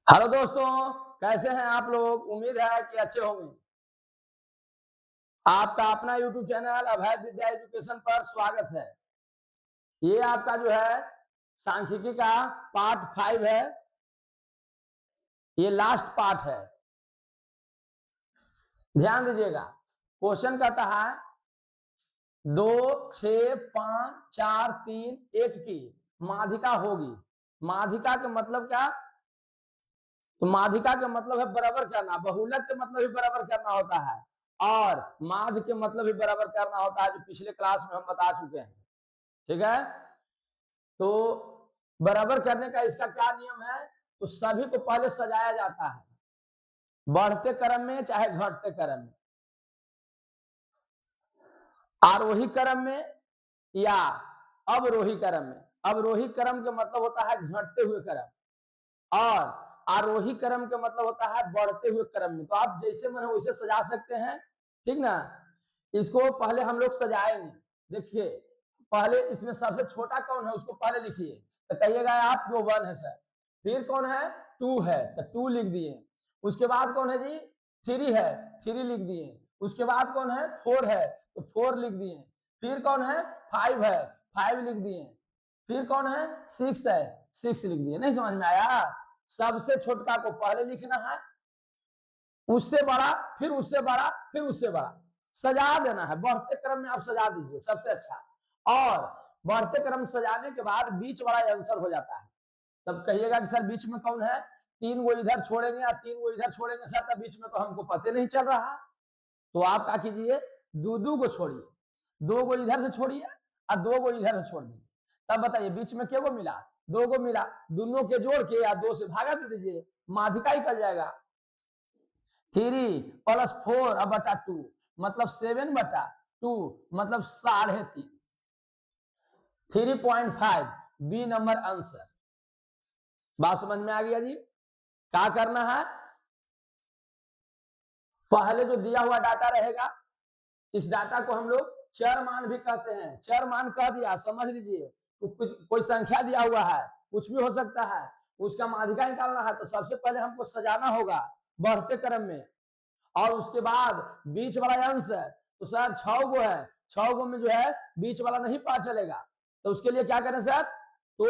Hello दोस्तों, कैसे हैं आप लोग। उम्मीद है कि अच्छे होंगे। आपका अपना यूट्यूब चैनल अभय विद्या एजुकेशन पर स्वागत है। ये आपका जो है सांख्यिकी का पार्ट 5 है। ये लास्ट पार्ट है। ध्यान दीजिएगा। क्वेश्चन कहता है 2, 6, 5, 4, 3, 1 की माध्यिका होगी। माध्यिका का मतलब क्या? तो माध्यिका का मतलब है बराबर करना। बहुलक के मतलब भी बराबर करना होता है और माध्य के मतलब भी बराबर करना होता है, जो पिछले क्लास में हम बता चुके हैं। ठीक है। तो बराबर करने का इसका क्या नियम है? तो सभी को पहले सजाया जाता है, बढ़ते क्रम में चाहे घटते क्रम में, आरोही क्रम में या अवरोही क्रम में। अवरोही क्रम का मतलब होता है घटते हुए क्रम और आरोही क्रम का मतलब होता है बढ़ते हुए क्रम में। तो आप जैसे मन हो वैसे सजा सकते हैं। ठीक ना। इसको पहले हम लोग सजाएंगे। देखिए, पहले इसमें सबसे छोटा कौन है उसको पहले लिखिए। तो कहिएगा आप जो 1 है सर। फिर कौन है? 2 है तो 2 लिख दिए। उसके बाद कौन है जी? 3 है, 3 लिख दिए। उसके बाद कौन है? 4 है तो 4 लिख दिए। फिर कौन है? 5 है, 5 लिख दिए। फिर कौन है? 6 है, 6 लिख दिए। नहीं समझ में आया? सबसे छोटका को पहले लिखना है, उससे बड़ा, फिर उससे बड़ा, फिर उससे बड़ा। सजा देना है, बढ़ते क्रम में आप सजा दीजिए सबसे अच्छा। और बढ़ते क्रम सजाने के बाद बीच वाला आंसर हो जाता है। तब कहिएगा कि सर बीच में कौन है? 3 को इधर छोड़ेंगे या 3 को इधर छोड़ेंगे सर, तब बीच में तो हमको पता नहीं चल रहा। तो आप क्या कीजिए, 2 को छोड़िए, 2 को इधर से छोड़िए और 2 को इधर से छोड़ दीजिए। तब बताइए बीच में क्या को मिला? 2 को मिला। दोनों के जोड़ के या 2 से भागा दे दीजिए, माध्यिका निकल जाएगा। 3 प्लस 4 बटा 2 मतलब 7 बटा 2 मतलब 3.5। 3.5 बी नंबर आंसर। बात समझ में आ गया जी? क्या करना है? पहले जो दिया हुआ डाटा रहेगा, इस डाटा को हम लोग चर मान भी कहते हैं। चर मान कह दिया, समझ लीजिए। कोई संख्या दिया हुआ है, कुछ भी हो सकता है, उसका माध्यिका निकालना है तो सबसे पहले हमको सजाना होगा बढ़ते क्रम में। और उसके बाद बीच वाला अंश है तो सर 6 गो है, 6 गो में जो है बीच वाला नहीं पता चलेगा। तो उसके लिए क्या करें सर? तो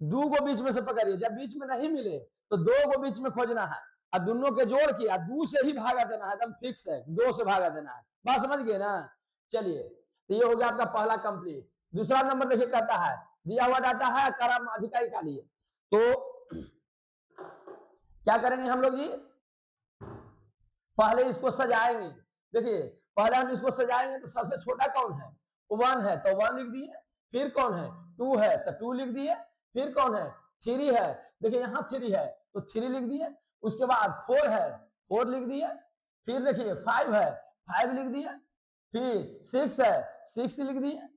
2 को बीच में से पकड़िए, जब बीच में नहीं मिले तो 2 को बीच में खोजना है और दोनों के जोड़ के 2 से ही भागा देना है, एकदम फिक्स है, 2 से भागा देना है। बात समझ गए ना? चलिए, तो ये हो गया आपका पहला कंप्लीट। दूसरा नंबर देखिए, कहता है दिया हुआ डाटा है, क्रम माध्यिका निकालिए। तो क्या करेंगे हम लोग जी? पहले इसको सजाएंगे। देखिए, पहले हम इसको सजाएंगे तो सबसे छोटा कौन है? 1 है तो 1 लिख दिए। फिर कौन है? 2 है तो 2 लिख दिए। फिर कौन है? 3 है। देखिए यहाँ 3 है तो 3 लिख दिए। उसके बाद 4 है, 4 लिख दिए। फिर देखिए 5 है, 5 लिख दिए। फिर 6 है, 6 लिख दिए।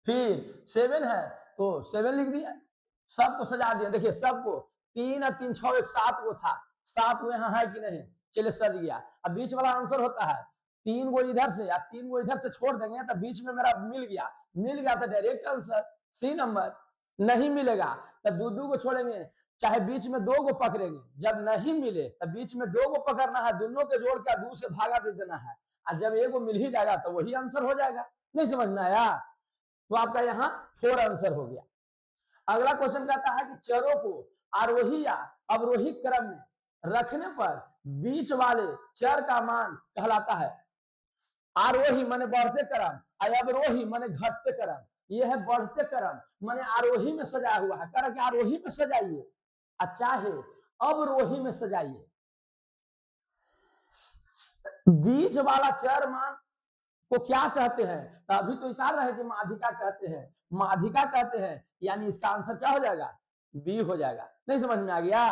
फिर 7 है तो 7 लिख दिए। सबको सजा दिया। देखिए सबको 3 और 3 6 एक 7 को था, 7 को यहाँ है कि नहीं? चलिए सज गया। अब बीच वाला आंसर होता है 3 को इधर से या 3 को इधर से छोड़ देंगे तो बीच में मेरा मिल गया। मिल गया तो डायरेक्ट आंसर सी नंबर। नहीं मिलेगा तो 2 को छोड़ेंगे, चाहे बीच में 2 को पकड़ेंगे। जब नहीं मिले तो बीच में 2 को पकड़ना है, दोनों के जोड़ के 2 से भागा दे देना है। और जब 1 को मिल ही जाएगा तो वही आंसर हो जाएगा। नहीं समझ में आया? तो आपका यहाँ 4 आंसर हो गया। अगला क्वेश्चन कहता है कि चरों को आरोही या अवरोही क्रम में रखने पर बीच वाले चर का मान कहलाता है। आरोही माने बढ़ते क्रम, अवरोही माने घटते क्रम। यह है बढ़ते क्रम माने आरोही में सजाया हुआ है। कह रहा कि आरोही में सजाइए, चाहे अवरोही में सजाइए। बीच वाला चर मान को क्या कहते हैं? तो अभी तो इतार रहे कि माध्यिका कहते हैं। माध्यिका कहते हैं, यानी इसका आंसर क्या हो जाएगा? बी हो जाएगा। नहीं समझ में आ गया?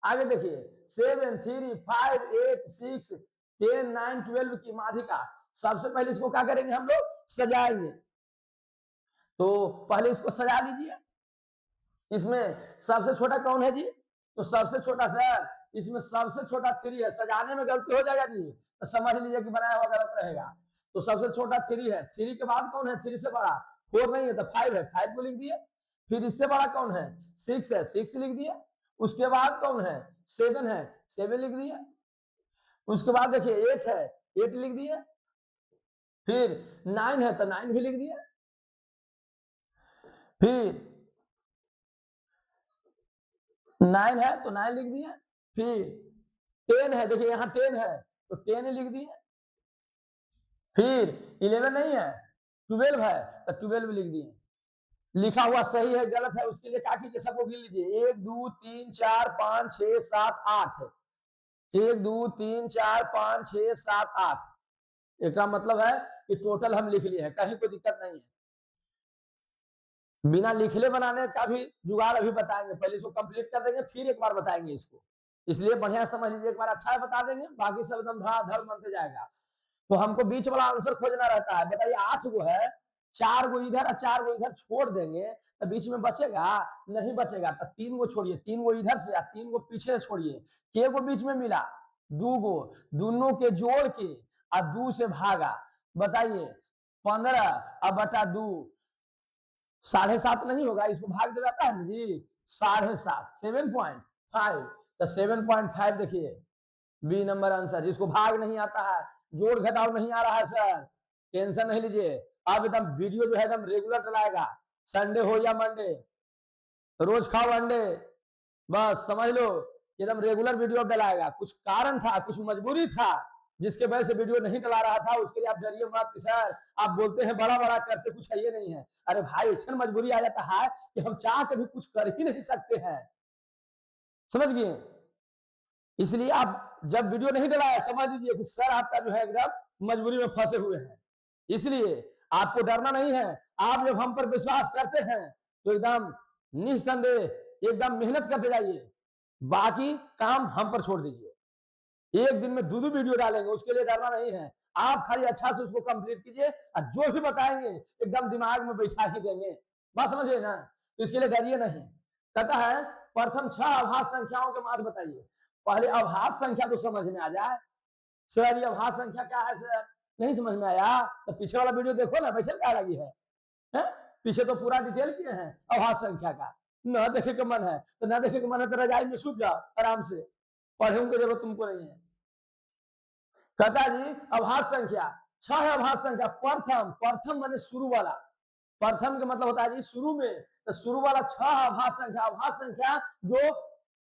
आगे देखिए, 7, 3, 5, 8, 6, 10, 9, 12 की माध्यिका। सबसे पहले इसको क्या करेंगे हम लोग? सजाएंगे। तो पहले इसको सजा लीजिए। इसमें सबसे छोटा कौन है जी? तो सबसे छोटा सर, इसमें सबसे छोटा 3 है। सजाने में गलती हो जाएगा जी तो समझ लीजिए कि बनाया हुआ गलत रहेगा। तो सबसे छोटा 3 है। 3 के बाद कौन है? 3 से बड़ा 4 नहीं है तो 5 है, 5 को लिख दिए। फिर इससे बड़ा कौन है? 6 है, 6 लिख दिए। उसके बाद कौन है 7 है 7 लिख दिया। उसके बाद देखिए 8 है 8 लिख दिया। फिर 9 है तो 9 भी लिख दिया। फिर 9 है तो 9 लिख दिया। फिर 10 है, देखिए यहाँ 10 है तो 10 लिख दिया। फिर 11 नहीं है 12 है तो 12 लिख दिए। लिखा हुआ सही है गलत है उसके लिए क्या कीजिए, सबको गिन लीजिए 1 2 3 4 5 6 7 8 है। 1 2 3 4 5 6 7 8 इसका मतलब है कि टोटल हम लिख लिए हैं, कहीं कोई दिक्कत नहीं है। बिना लिखले बनाने का भी जुगाड़ अभी बताएंगे, पहले इसको कंप्लीट कर देंगे फिर एक बार बताएंगे इसको, इसलिए बढ़िया समझ लीजिए, एक बार अच्छा बता देंगे बाकी सब एकदम धड़ाधड़ बनते जाएगा। तो हमको बीच वाला आंसर खोजना रहता है। बताइए 8 गो है, 4 गो इधर और 4 गो इधर छोड़ देंगे तो बीच में बचेगा नहीं बचेगा, तो 3 गो छोड़िए, 3 गो इधर से 3 गो पीछे से छोड़िए, के गो बीच में मिला 2 गो, दोनों के जोड़ के और 2 से भागा। बताइए 15 अब बटा 2 7.5 नहीं होगा, इसको भाग दे जाता है ना जी 7.5 7.5 तो 7.5 देखिए बी नंबर आंसर। जिसको भाग नहीं आता है जोड़ घटाव नहीं आ रहा है सर टेंशन नहीं लीजिए, अब एकदम वीडियो जो है एकदम रेगुलर चलाएगा, संडे हो या मंडे रोज खाओ अंडे, बस समझ लो एकदम रेगुलर वीडियो डलाएगा। कुछ कारण था कुछ मजबूरी था जिसके वजह से वीडियो नहीं डला रहा था, उसके लिए आप डरिए मत कि सर आप बोलते हैं बड़ा बड़ा करते कुछ है ये नहीं है। अरे भाई ऐसा मजबूरी आ जाता है कि हम चाह के भी कुछ कर ही नहीं सकते हैं, समझ गए। इसलिए आप जब वीडियो नहीं डलाया समझ लीजिए कि सर आपका जो है एकदम मजबूरी में फंसे हुए हैं। इसलिए आपको डरना नहीं है, आप जब हम पर विश्वास करते हैं तो एकदम निस्संदेह एकदम मेहनत करते जाइए, बाकी काम हम पर छोड़ दीजिए। एक दिन में 2 वीडियो डालेंगे उसके लिए डरना नहीं है, आप खाली अच्छा से उसको कंप्लीट कीजिए और जो भी बताएंगे एकदम दिमाग में बैठा ही देंगे, बात समझिए ना। तो इसके लिए डरिए नहीं। कहता है प्रथम 6 आभास संख्याओं के माध्य बताइए। पहले आभास संख्या तो समझ में आ जाए, सर ये आभास संख्या क्या है सर, नहीं समझ में आया तो पीछे वाला वीडियो देखो ना, बैठे क्या लगी है? पीछे तो पूरा डिटेल किए हैं आभास संख्या का। न देखे के मन है तो न देखे के मन है तो रजाई में सूझ जाओ आराम से, पढ़ने की जरूरत तुमको नहीं है। कहता जी आभास संख्या 6 है। आभास संख्या प्रथम, प्रथम माने शुरू वाला, प्रथम का मतलब होता है जी शुरू में, तो शुरू वाला 6 आभास संख्या। आभास संख्या जो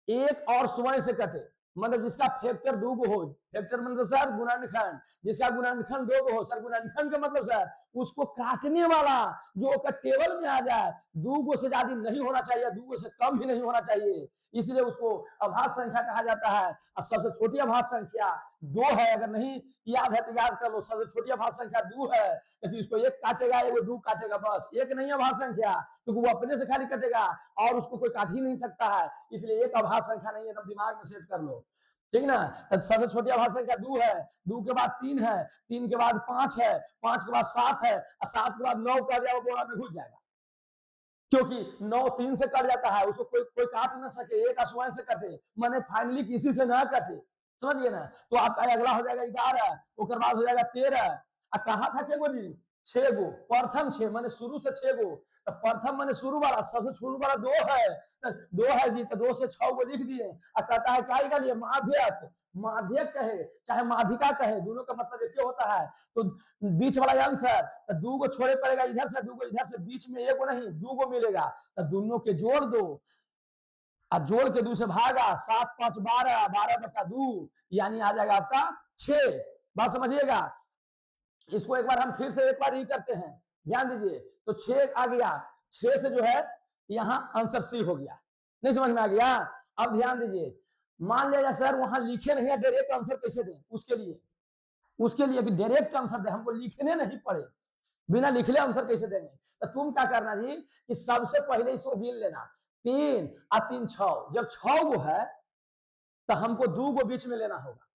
1 और स्वर्ण से कटे, मतलब जिसका फैक्टर 2 गो हो, फैक्टर मतलब सर गुणनखंड, जिसका गुणनखंड 2 गो हो, सर गुणनखंड का मतलब सर उसको काटने वाला जो टेबल में आ जाए, 2 गो से ज्यादा नहीं होना चाहिए, 2 गो से कम भी नहीं होना चाहिए, इसलिए उसको आभास संख्या कहा जाता है। और सबसे छोटी आभास संख्या 2 है, अगर नहीं याद है तो याद कर लो, सबसे छोटी आभास संख्या 2 है, तो इसको 1 काटेगा एगो 2 काटेगा, बस 1 नहीं आभास संख्या, क्योंकि वो अपने से खाली कटेगा और उसको कोई काट ही नहीं सकता है, इसलिए 1 आभास संख्या नहीं है, तब दिमाग में सेट कर लो, ठीक ना। तो सबसे छोटी आभास संख्या 2 है, 2 के बाद 3 है, 3 के बाद 5 है, 5 के बाद 7 है, और 7 के बाद 9 कर दिया वो बोरा में घुस जाएगा, क्योंकि 9 3 से कट जाता है, उसको कोई कोई काट ना सके, 1 स्वयं से कटे, मैंने फाइनली किसी से ना कटे, समझ गए ना। तो आपका अगला हो जाएगा 11, उसके बाद हो जाएगा 13, कहा था के जी 6 गो, प्रथम 6 माने शुरू से 6 गो, तो प्रथम माने शुरू वाला, सबसे शुरू वाला 2 है, 2 है जी, तो 2 से 6 गो लिख दिए। कहता है क्या निकालिए माध्यक, माध्यक कहे चाहे माध्यिका कहे दोनों का मतलब एक होता है, तो बीच वाला आंसर तो 2 गो छोड़े पड़ेगा इधर से, 2 गो इधर से, बीच में 1 गो नहीं 2 गो मिलेगा, तो दोनों के जोड़ दो और जोड़ के 2 से भागा, 7 5 12, 12 बटा 2 यानी आ जाएगा आपका 6, बात समझिएगा। इसको एक बार हम फिर से एक बार ही करते हैं, ध्यान दीजिए, तो 6 आ गया, 6 से जो है यहाँ आंसर सी हो गया, नहीं समझ में आ गया। अब ध्यान दीजिए, मान लिया सर वहां लिखे नहीं है, डायरेक्ट आंसर कैसे दें, उसके लिए कि डायरेक्ट आंसर दे, हमको लिखने नहीं पड़े, बिना लिखले आंसर कैसे देंगे, तो तुम क्या करना जी कि सबसे पहले इसको गिन लेना, 3 और 3 6, जब 6 गो है तो हमको 2 गो बीच में लेना होगा,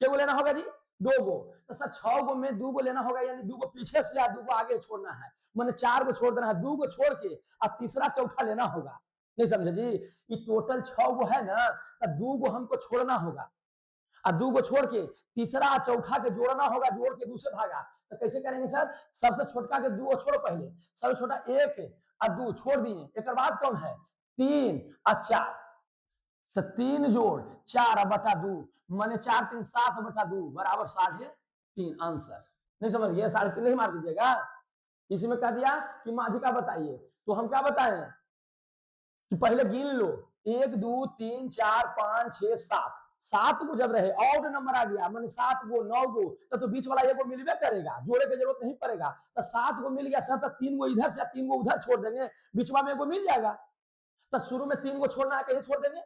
क्या लेना होगा जी 2 गो, तो सर 6 गो में 2 गो लेना होगा, यानी 2 गो पीछे से या 2 गो आगे छोड़ना है, मैंने 4 गो छोड़ देना है, 2 गो छोड़ के और तीसरा चौथा लेना होगा, नहीं समझे जी। ये टोटल 6 गो है ना, तो 2 गो हमको छोड़ना होगा और 2 गो छोड़ के तीसरा चौथा के जोड़ना होगा, जोड़ के 2 से भागा, तो कैसे करेंगे सर, सबसे छोटका के 2 गो छोड़ो, पहले सबसे छोटा 1 और 2 छोड़ दिए, एक बाद कौन है 3 और 4, तो 3 जोड़ 4 बटा 2 माने 4 3 7 बटा 2 बराबर 3.5 आंसर। नहीं समझ गए? 3.5 नहीं मार दीजिएगा। इसमें कह दिया कि माध्यिका बताइए, तो हम क्या बताएं कि पहले गिन लो 1 2 3 4 5 6 7 7 को जब रहे ऑड नंबर आ गया मैंने 7 गो 9 गो तो बीच वाला एगो मिलवे करेगा, जोड़े की जरूरत नहीं पड़ेगा। तो 7 गो मिल गया सर, तो 3 गो इधर से 3 गो उधर छोड़ देंगे, बीच में एगो मिल जाएगा। तो शुरू में 3 गो छोड़ना है, कैसे छोड़ देंगे?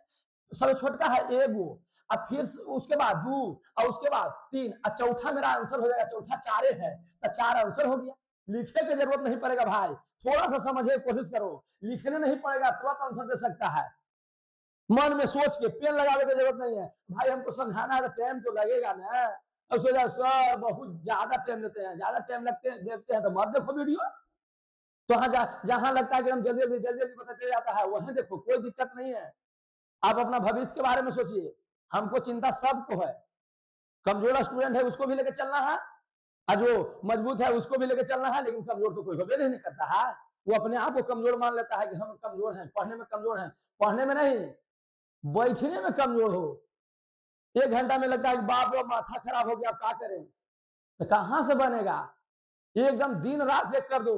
सबसे छोटका है एगो, अब फिर उसके बाद 2 और उसके बाद 3 और चौथा मेरा आंसर हो जाएगा, चौथा 4 है तो 4 आंसर हो गया। लिखने की जरूरत नहीं पड़ेगा भाई, थोड़ा सा समझने की कोशिश करो, लिखने नहीं पड़ेगा, तुरंत आंसर दे सकता है। मन में सोच के पेन लगाने की जरूरत नहीं है भाई, हमको समझाना है तो टाइम तो लगेगा ना। अब सोचा सर बहुत ज्यादा टाइम लेते हैं, ज्यादा टाइम देखते हैं तो मत देखो वीडियो। तो जहां लगता है कि हम जल्दी जल्दी बताते जाता है वहां देखो, कोई दिक्कत नहीं है। आप अपना भविष्य के बारे में सोचिए, हमको चिंता सबको है। कमजोर स्टूडेंट है उसको भी लेकर चलना है, और जो मजबूत है उसको भी लेकर चलना है, लेकिन कमजोर तो कोई होबे नहीं करता है। वो अपने आप को कमजोर मान लेता है कि हम कमजोर हैं, पढ़ने में कमजोर हैं। पढ़ने में नहीं, बैठने में कमजोर हो। 1 घंटा में लगता है कि बाप रे माथा खराब हो गया, क्या करें? तो कहां से बनेगा? एकदम दिन रात एक कर दो,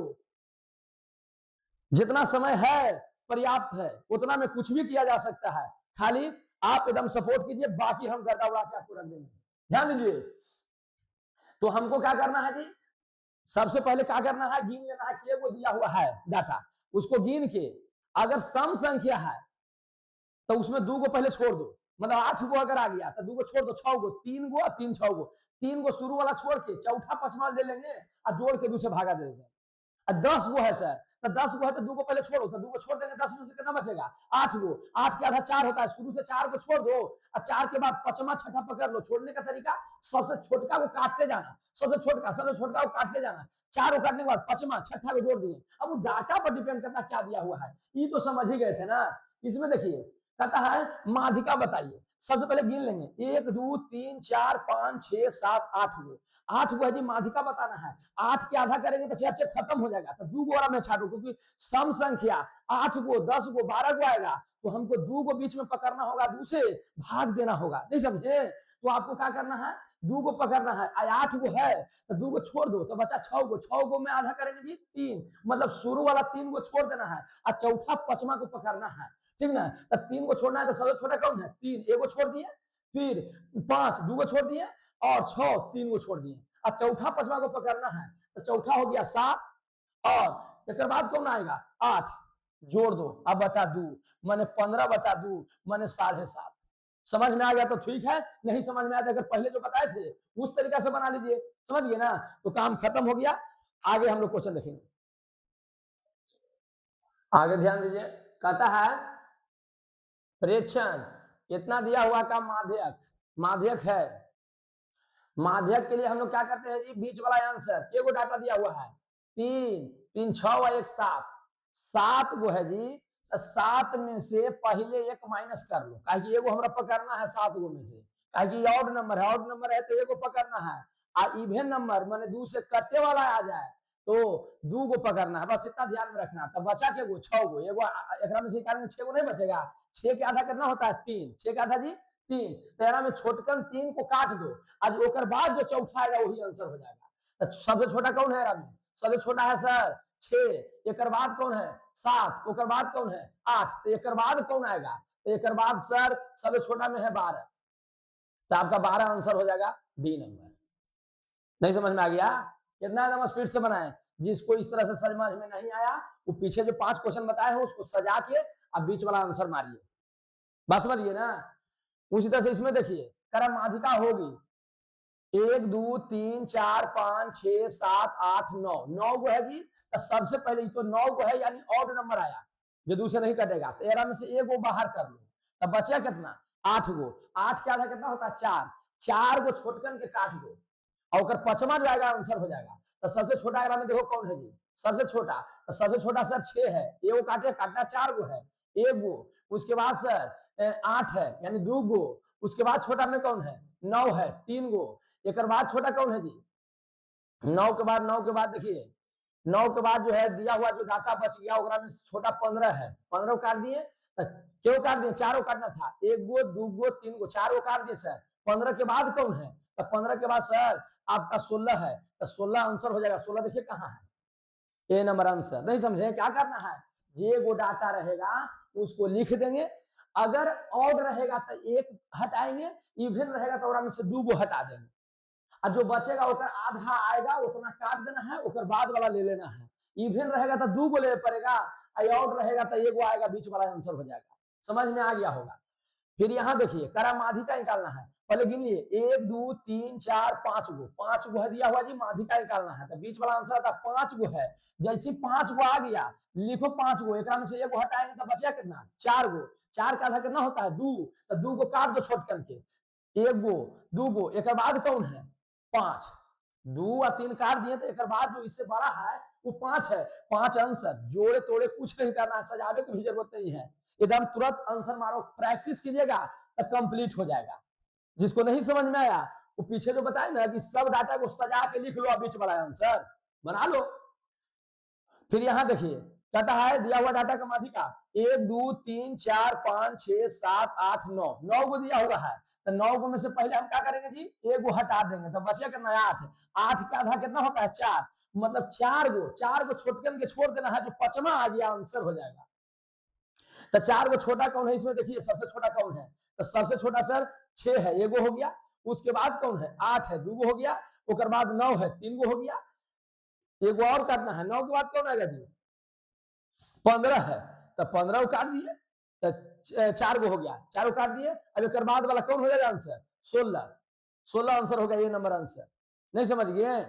जितना समय है पर्याप्त है, उतना में कुछ भी किया जा सकता है। खाली आप एकदम सपोर्ट कीजिए, बाकी हम गर्दा उड़ा के आपको रख देंगे। ध्यान दीजिए, तो हमको क्या करना है जी? सबसे पहले क्या करना है, गिन लेना है कि वो दिया हुआ है डाटा, उसको गिन के अगर सम संख्या है तो उसमें 2 गो पहले छोड़ दो, मतलब 8 गो अगर आ गया तो 2 गो छोड़ दो, 6 गो, 3 गो 3 6 गो, 3 गो शुरू वाला छोड़ के चौथा पचमा ले लेंगे और जोड़ के दूसरे भागा दे देंगे। 10 गो है सर, तो 10 गो है तो 2 गो पहले छोड़ो, तो 2 गो छोड़ देंगे, 10 में से कितना बचेगा? 8 गो। 8 के आधा 4 होता है, शुरू से 4 को छोड़ दो और 4 के बाद पचमा छठा पकड़ लो। छोड़ने का तरीका, सबसे छोटका को काटते जाना, सबसे छोटका को काटते जाना, 4 को काटने के बाद पचमा छठा को जोड़ दिए। अब वो डाटा पर डिपेंड करता क्या दिया हुआ है, ये तो समझ ही गए थे ना। इसमें देखिए कहता है माध्यिका बताइए, सबसे पहले गिन लेंगे 1 2 3 4 5 6 7 8 गो, 8 गो है जी, माध्यिका बताना है। 8 के आधा करेंगे तो 6 खत्म हो जाएगा, तो 2 गो और मैं छाटू, क्योंकि सम संख्या 8 गो 10 गो 12 गो आएगा, तो हमको 2 गो बीच में पकड़ना होगा, 2 से भाग देना होगा। नहीं समझे? तो आपको क्या करना है, 2 गो पकड़ना है, 8 गो है तो 2 गो छोड़ दो, तो बचा 6 गो। 6 गो में आधा करेंगे जी 3, मतलब शुरू वाला 3 गो छोड़ देना है और चौथा पचमा को पकड़ना है, ठीक ना? तो 3 को छोड़ना है, तो सबसे छोटा कौन है? 3, एगो छोड़ दिए, फिर 5 2 गो छोड़ दिए, और 6 3 गो छोड़ दिए, और चौथा पचमा को पकड़ना है, तो चौथा हो गया 7, और एक बाद कौन आएगा? 8, जोड़ दो अब बटा 2 माने 15 बटा 2 माने 7.5। समझ में आ गया तो ठीक है, नहीं समझ में आया तो अगर पहले जो बताए थे उस तरीका से बना लीजिए, समझ गए ना? तो काम खत्म हो गया। आगे हम लोग क्वेश्चन देखेंगे। आगे ध्यान दीजिए, कहता है प्रेक्षण इतना दिया हुआ का माध्यक, माध्यक है। माध्यक के लिए हम लोग क्या करते हैं जी, बीच वाला आंसर, के गो डाटा दिया हुआ है? 3 3 6 और 1 7, 7 गो है जी। 7 में से पहले 1 माइनस कर लो, कहे कि एगो हमरा पकड़ना है 7 गो में से, कहे कि ऑड नंबर है, ऑड नंबर है तो एगो पकड़ना है, आ इवन नंबर माने 2 से कटने वाला आ जाए तो 2 गो पकड़ना है, बस इतना ध्यान में रखना। तो बचा के गो 6 गो, एगो एकरा में से 6 गो नहीं बचेगा, 6 के आधा कितना होता है? 3, 6 के आधा जी 3, तेरा में छोटकन 3 को काट दो, आज ओकर बाद जो चौथा आएगा वही आंसर हो जाएगा। तो सबसे छोटा कौन है? रामी सबसे छोटा है सर 6, एक बाद कौन है? 7, ओकर बाद कौन है? 8, तो एक बाद कौन आएगा? तो एक बाद सर सबसे छोटा में है 12, तो आपका 12 आंसर हो जाएगा डी नंबर। नहीं समझ में आ गया? कितना एकदम स्पीड से बनाए, जिसको इस तरह से समझ में नहीं आया वो पीछे जो 5 क्वेश्चन बताए हैं उसको सजा के अब बीच वाला आंसर मारिए, बात समझ गए ना? उसी तरह से इसमें देखिए करा माध्यिका होगी 1 2 3 4 5 6 7 8 9, 9 गो है जी। तो सबसे पहले तो 9 गो है, यानी ऑड नंबर आया जो दूसरे नहीं कटेगा, 13 में से एगो बाहर कर लो, तब बचा कितना? 8 गो। 8 के आधा कितना होता है? 4, 4 गो छोटकन के काट दो और पचमा जो आएगा आंसर हो जाएगा। तो सबसे छोटा में देखो कौन है जी? सबसे छोटा, तो सबसे छोटा सर 6 है, एगो काटे काटना 4 गो है, 1 गो। उसके बाद सर 8 है यानी 2 गो। उसके बाद छोटा में कौन है? 9 है, 3 गो। एक बाद छोटा कौन है जी? 9 के बाद देखिए 9 के बाद जो है दिया हुआ जो डाटा बच गया में छोटा 15 है, 15 काट दिए, क्यों काट दिए? चारों काटना था, 1 गो 2 गो 3 गो, 4 गो काट दिए सर। 15 के बाद कौन है? तो 15 के बाद सर आपका 16 है, तो 16 आंसर हो जाएगा। 16 देखिए कहाँ है, ए नंबर आंसर। नहीं समझे? क्या करना है, जे गो डाटा रहेगा उसको लिख देंगे। अगर ऑड रहेगा तो 1 हटाएंगे, इवन रहेगा तो में से 2 गो हटा देंगे, और जो बचेगा उधर आधा आएगा उतना काट देना है, उधर बाद वाला ले लेना है। इवन रहेगा तो 2 गो ले पड़ेगा, ऑड रहेगा तो 1 गो आएगा, बीच वाला आंसर हो जाएगा। समझ में आ गया होगा। फिर यहाँ देखिए माधिका निकालना है, पहले गिनिए 1 2 3 4 5 गो, 5 गो है दिया हुआ जी, माधिका निकालना है, तो बीच वाला आंसर आता 5 गो है। जैसे 5 गो आ गया, लिखो 5 गो, एक में से 1 गो हटाएंगे तो बचा कितना? 4 गो। 4 का आधा कितना होता है? 2, तो 2 गो काट दो छोटकन के, 1 गो 2 गो, एक बाद कौन है? 5। 2 और 3 काट दिए, तो एक बाद जो इससे बड़ा है वो 5 है। 5 आंसर, जोड़े तोड़े कुछ नहीं करना है, सजावे की भी जरूरत नहीं है, एकदम तुरंत आंसर मारो, प्रैक्टिस कीजिएगा तो कंप्लीट हो जाएगा। जिसको नहीं समझ में आया वो पीछे जो बताए ना कि सब डाटा को सजा के लिख लो, बीच वाला आंसर बना लो। फिर यहाँ देखिए कहता है दिया हुआ डाटा का माधिका 1 2 3 4 5 6 7 8 9, 9 गो दिया हुआ है, तो 9 गो में से पहले हम क्या करेंगे जी? 1 गो हटा देंगे, तो बचे कितना? 8। 8 का आधा कितना होता है? 4, मतलब 4 गो छोटकन के छोड़ देना है, जो 5वां आ गया आंसर हो जाएगा। तो 4 गो छोटा कौन है इसमें? देखिए सबसे छोटा कौन है? तो सबसे छोटा सर 6 है, 1 गो हो गया। उसके बाद कौन है? 8 है, 2 गो हो गया। उसके बाद 9 है, 3 गो हो गया। 1 गो और काटना है, 9 के बाद कौन आएगा जी? 15 है, तो 15 को काट दिए, तो 4 गो हो गया, 4 को काट दिए। अब एक बाद वाला कौन हो जाएगा आंसर? 16। 16 आंसर हो गया, ये नंबर आंसर। नहीं समझ गए?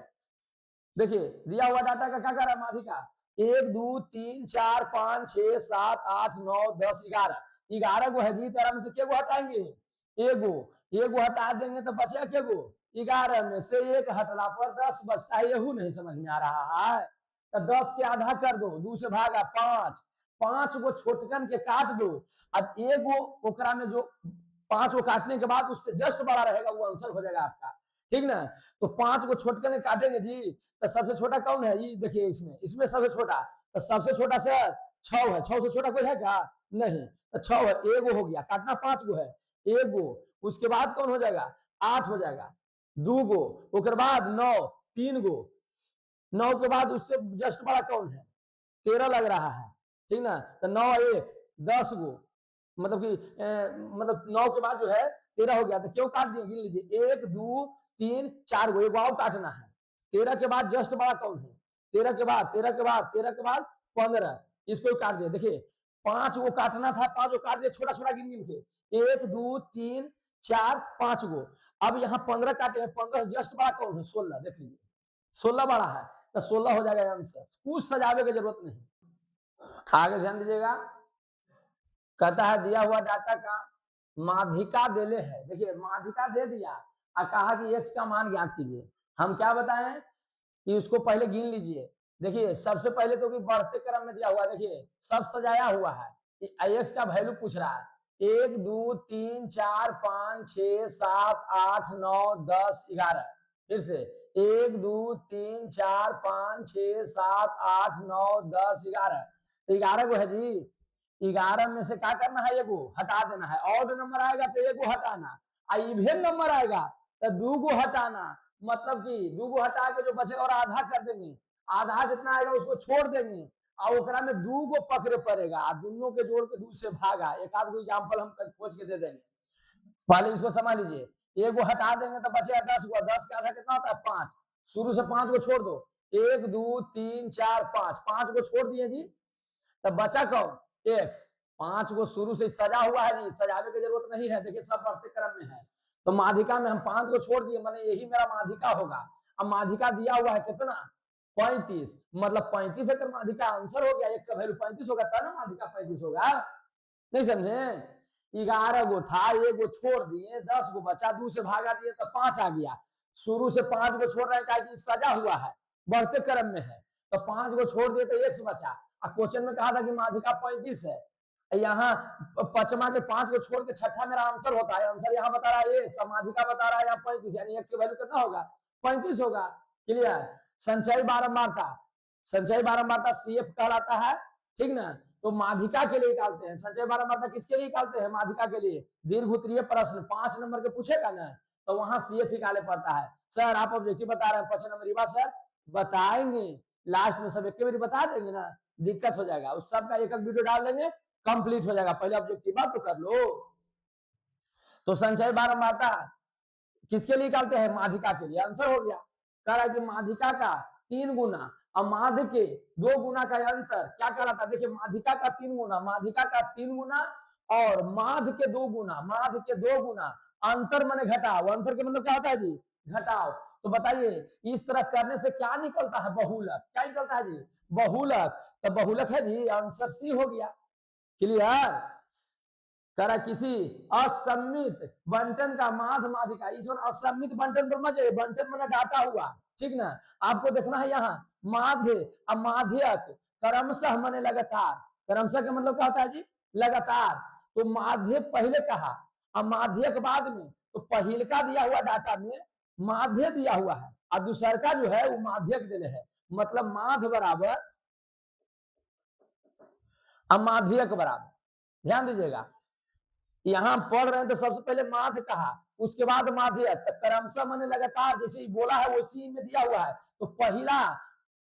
देखिए दिया हुआ डाटा का क्या कर रहा है माधिका? 1 2 3 4 5 6 7 8 9 10 11, 11 गो है जी, 13 में से क्या गो हटाएंगे? 1 गो। 1 गो हटा देंगे तो बचा क्या गो? 11 में से 1 हटला पर 10 बचता है। यहू नहीं समझ में आ रहा है? तो 10 के आधा कर दो, 2 से भागा 5, 5 गो छोटकन के काट दो। अब 1 गो ओकरा में जो 5 गो काटने के बाद उससे जस्ट बड़ा रहेगा वो आंसर हो जाएगा आपका, ठीक ना? तो 5 गो छोटकन काटेंगे जी, तो सबसे छोटा कौन है? ये देखिए इसमें सबसे छोटा, तो सबसे छोटा सर 6 है। 6 से छोटा कोई है क्या? नहीं, तो 6 है, 1 गो हो गया, काटना 5 गो है, 1 गो। उसके बाद कौन हो जाएगा? 8 हो जाएगा, 2 गो। उसके बाद 9, 3 गो। 9 के बाद उससे जस्ट बड़ा कौन है? 13 लग रहा है, ठीक ना? तो 9 1 10 गो, मतलब कि मतलब 9 के बाद जो है 13 हो गया, तो क्यों काट दिए? गिन लीजिए 1 2 3 4 गो, एक और काटना है। 13 के बाद जस्ट बड़ा कौन है? 13 के बाद 13 के बाद 13 के बाद 15, इसको काट दिया। देखिए 5 गो काटना था, 5 गो काट दिया, छोटा छोटा गिन गिन के 1 2 3 4 5 गो। अब यहाँ 15 काटे हैं, 15 जस्ट बड़ा कौन है? 16, देख लीजिए 16 बड़ा है, तो 16 हो जाएगा आंसर, कुछ सजावे की जरूरत नहीं। आगे ध्यान दीजिएगा, कहता है दिया हुआ डाटा का माध्यिका देले है। देखिए माध्यिका दे दिया और कहा कि x का मान ज्ञात कीजिए। हम क्या बताएं कि उसको पहले गिन लीजिए। देखिए सबसे पहले तो कि बढ़ते क्रम में दिया हुआ, देखिए सब सजाया हुआ है, x का वैल्यू पूछ रहा है 1 2 3 4 5 6 7 8 9 10 11। फिर से 1 2 3 4 5 6 7 8 9 10 11, तो 11 को है जी। 11 में से क्या करना है? 1 गो हटा देना है। ऑड नंबर आएगा तो 1 गो हटाना, इवन नंबर आएगा तो 2 गो हटाना, मतलब कि 2 गो हटा के जो बचे और आधा कर देंगे, आधा जितना आएगा उसको छोड़ देंगे, और ओकरा में 2 गो पकड़े पड़ेगा, दोनों के जोड़ के 2 से भागा। एक आध गो एग्जाम्पल हम खोज के दे देंगे, पहले इसको समझ लीजिए। 1 गो हटा देंगे तो बचेगा 10 गो, 10 का आधा कितना होता है? 5। शुरू से 5 गो छोड़ दो, 1 2 3 4 5, 5 गो छोड़ दिए जी, तब बचा कौन? x। 5 गो शुरू से सजा हुआ है जी, सजावे की जरूरत नहीं है, देखिए सब बढ़ते क्रम में है। तो माध्यिका में हम 5 को छोड़ दिए, मैंने यही मेरा माध्यिका होगा। अब माध्यिका दिया हुआ है कितना? 35, मतलब 35 अगर माध्यिका आंसर हो गया, x का वैल्यू 35 होगा तब ना माध्यिका 35 होगा। नहीं समझे? 11 गो था, 1 गो छोड़ दिए, 10 गो बचा, 2 से भागा दिए तो 5 आ गया। शुरू से 5 गो छोड़ रहे हैं, सजा हुआ है, बढ़ते क्रम में है, तो 5 गो छोड़ दिए तो x बचा। क्वेश्चन में कहा था कि माध्यिका 35 है, यहाँ 5वां के 5 को छोड़ के छठा मेरा आंसर होता है। आंसर यहाँ बता रहा है ये, माध्यिका बता रहा है यहाँ 35, यानी x की वैल्यू कितना होगा? 35 होगा। क्लियर? संचयी बारंबारता, संचयी बारंबारता CF कहलाता है, ठीक ना? तो माध्यिका के लिए निकालते हैं। संचय बारंबारता किसके लिए निकालते हैं? माध्यिका के लिए। दीर्घ उत्तरीय प्रश्न 5 नंबर के पूछेगा ना, तो वहां CF निकाले पड़ता है। सर आप ऑब्जेक्टिव बता रहे हैं 5 नंबर, बात सर बताएंगे लास्ट में, सब एक बार बता देंगे ना, दिक्कत हो जाएगा। उस सब का एक एक वीडियो डाल देंगे, कंप्लीट हो जाएगा। पहले ऑब्जेक्टिव बात तो कर लो। तो संचय बारंबारता किसके लिए निकालते हैं? माध्यिका के लिए। आंसर हो गया। कह रहा है कि माध्यिका का 3 गुना और माध्य के 2 गुना का अंतर क्या कहलाता है? देखिए माध्यिका का 3 गुना, माध्यिका का 3 गुना और माध्य के 2 गुना, माध्य के 2 गुना, अंतर माने घटाव। अंतर के मतलब क्या होता है जी? घटाव। तो बताइए इस तरह करने से क्या निकलता है? बहुलक। क्या निकलता है जी? बहुलक। तो बहुलक है जी, आंसर सी हो गया। क्लियर? करा किसी असम्मित बंटन का माध्य माध्यिका, इसमें असम्मित बंटन पर मत जाइए, बंटन मैंने डाटा हुआ, ठीक ना। आपको देखना है यहाँ माध्य और माध्यक क्रमशः माने लगातार। क्रमशः का मतलब क्या होता है जी? लगातार। तो माध्य पहले कहा और माध्यक बाद में, तो पहले का दिया हुआ डाटा में माध्य दिया हुआ है और दूसर का जो है वो माध्यक दिले है। मतलब माध्य बराबर अमाध्यक बराबर। ध्यान दीजिएगा, यहां पढ़ रहे हैं तो सबसे पहले माध्य कहा, उसके बाद माध्यक, क्रमशः मैंने लगातार जैसे ही बोला है वैसे में दिया हुआ है। तो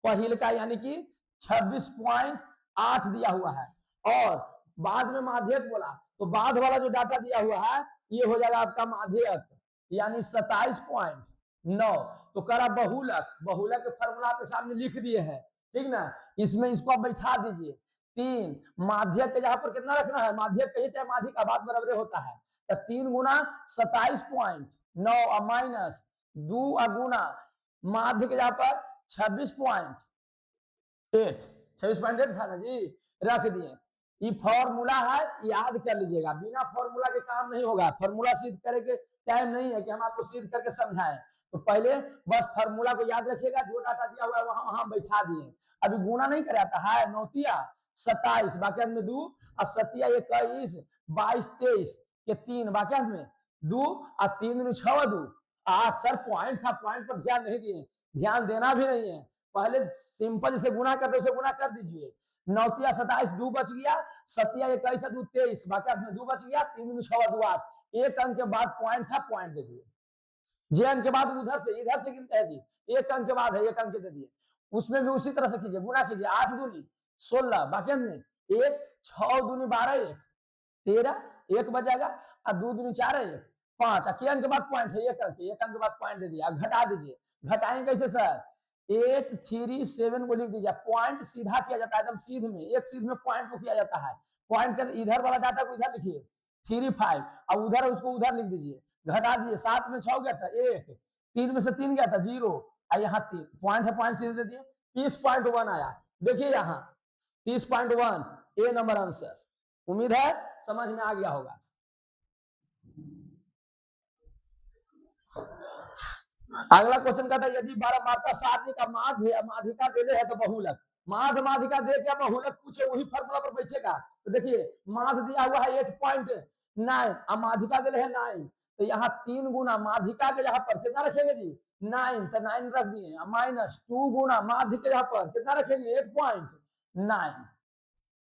पहिल का यानी कि 26.8 दिया हुआ है और बाद में माध्यक बोला, तो बाद वाला जो डाटा दिया हुआ है ये हो जाएगा आपका माध्यक यानी 27.9। तो करा बहुलक, बहुलक के फॉर्मूला के सामने लिख दिए हैं, ठीक ना। इसमें इसको आप बैठा दीजिए। 3 माध्यक के जहां पर कितना रखना है? माध्यक कहिए चाहे माध्यिका, बात बराबर होता है। तो 3 गुना 27.9 और माइनस 2 गुना माध्य के जहां पर 26.8, 26.8 था ना जी, रख दिए। ये फॉर्मूला है, याद कर लीजिएगा, बिना फॉर्मूला के काम नहीं होगा। फॉर्मूला सिद्ध करे के टाइम नहीं है कि हम आपको सिद्ध करके समझाएं। तो पहले बस फॉर्मूला को याद रखिएगा, जो डाटा दिया हुआ है वहां वहां बैठा दिए। अभी गुना नहीं कराता है, 9 27 बाकी में 2 और 7 21 22 23 के 3 बाकी में 2 और 3 6 2 8। सर पॉइंट था, पॉइंट पर ध्यान नहीं दिए, ध्यान देना भी नहीं है। पहले सिंपल से गुना करते उसे गुना कर दीजिए। 9 27 2 बच गया, 7 21 2 23 बाकी में 2 बच गया, 3 6 2 8। एक अंक के बाद पॉइंट था, पॉइंट दे दिए। जे अंक के बाद उधर से इधर से गिनते हैं जी, एक अंक के बाद है, एक अंक दे दिए। उसमें भी उसी तरह से कीजिए, गुना कीजिए। 8 दूनी 16 बाकी में 1, 6 दूनी 12 1 13, 1 बचेगा और 2 दूनी 4 1 5। के अंक के बाद पॉइंट है, एक अंक के बाद पॉइंट दे दिया। घटा दीजिए, घटाएंगे कैसे सर? 8 3 7 को लिख दीजिए। पॉइंट सीधा किया जाता है, एकदम सीध में, एक सीध में पॉइंट को किया जाता है। पॉइंट कर इधर वाला डाटा को इधर लिखिए 3 5 और उधर उसको उधर लिख दीजिए। घटा दीजिए, 7 में 6 गया था 1, 3 में से 3 गया था 0 और यहाँ 3 पॉइंट है, पॉइंट सीधे दे दिए। 30.1 आया, देखिए यहाँ 30.1 ए नंबर आंसर। उम्मीद है समझ में आ गया होगा। अगला क्वेश्चन कहता है यदि बारंबारता सारणी का माध्य माध्यिका देले है तो बहुलक। माध्य माध्यिका दे क्या बहुलक पूछे, वही फॉर्मूला पर बैठेगा। तो देखिए माध्य दिया हुआ है 8.9 और माध्यिका देले है 9, तो यहाँ 3 गुना माध्यिका के यहाँ पर कितना रखेंगे जी? 9, तो 9 रख दिए। माइनस 2 गुना माध्य के यहाँ पर कितना रखेंगे? 8.9।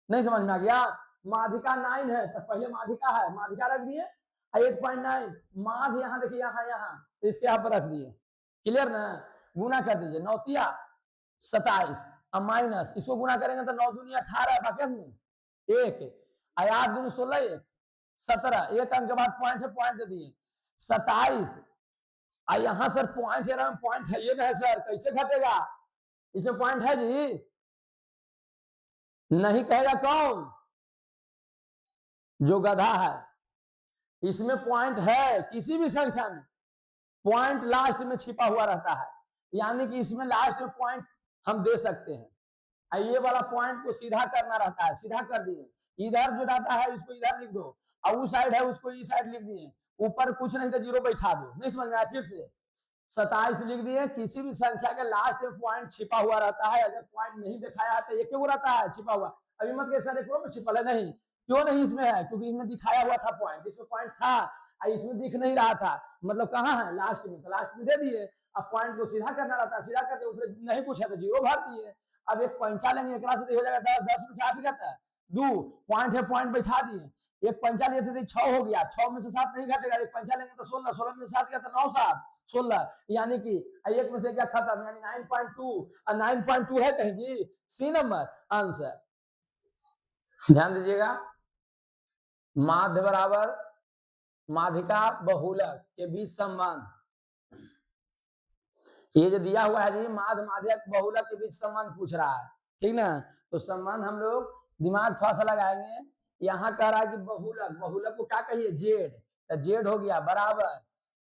नहीं समझ में आ गया? माध्यिका 9 है तो पहले माध्यिका है, माध्यिका रख दिए 8.9, माध्य यहाँ देखिए यहाँ तो इसके यहाँ पर रख दिए। क्लियर ना? गुना कर दीजिए, 9 27 और माइनस इसको गुना करेंगे तो 9 दूनी 18 बाकी में 1 8 दूनी 16 1 17, एक अंक के बाद पॉइंट है, पॉइंट दे दिए 27। और यहाँ सर पॉइंट है, पॉइंट है ये है सर, कैसे घटेगा? इसमें पॉइंट है जी? नहीं कहेगा कौन? जो गधा है। इसमें पॉइंट है, किसी भी संख्या में पॉइंट लास्ट में छिपा हुआ रहता है, यानी कि इसमें लास्ट में पॉइंट हम दे सकते हैं। ये वाला पॉइंट को सीधा करना रहता है, सीधा कर दिए। इधर जो डाटा है उसको इधर लिख दो और उस साइड है उसको इस साइड लिख दिए। ऊपर कुछ नहीं तो 0 बैठा दो। नहीं समझ में आया? फिर से 27 लिख दिए। किसी भी संख्या के लास्ट में पॉइंट छिपा हुआ रहता है, अगर पॉइंट नहीं दिखाया है तो एक वो रहता है छिपा हुआ। अभी मत के सर एक में छिपा है, नहीं क्यों नहीं इसमें है? क्योंकि इसमें दिखाया हुआ था पॉइंट, इसमें पॉइंट था, इसमें दिख नहीं रहा था। मतलब कहाँ है? लास्ट में। तो लास्ट में दे दिए। अब पॉइंट को सीधा करना रहता है, सीधा करते ऊपर नहीं कुछ है तो 0 भर दिए। अब एक पंचा लेंगे, एक से हो जाएगा 10, 10 में 8 जाता है दो पॉइंट है, पॉइंट बैठा दिए, एक पंचा लेते थे 6 हो गया, 6 में से 7 नहीं घटेगा, एक पंचा लेंगे तो 16, 16 में से 7 गया तो 9 7 16, यानी कि एक में से क्या खत्म, यानी 9.2, और 9.2 है कहीं जी, सी नंबर आंसर। ध्यान दीजिएगा, माध्य बराबर माध्यिका बहुलक के बीच संबंध, ये जो दिया हुआ है जी माध्य माध्यक बहुलक के बीच संबंध पूछ रहा है, ठीक ना। तो संबंध हम लोग दिमाग थोड़ा सा लगाएंगे, यहाँ कह रहा है कि बहुलक, बहुलक को क्या कहिए, जेड, तो जेड हो गया बराबर,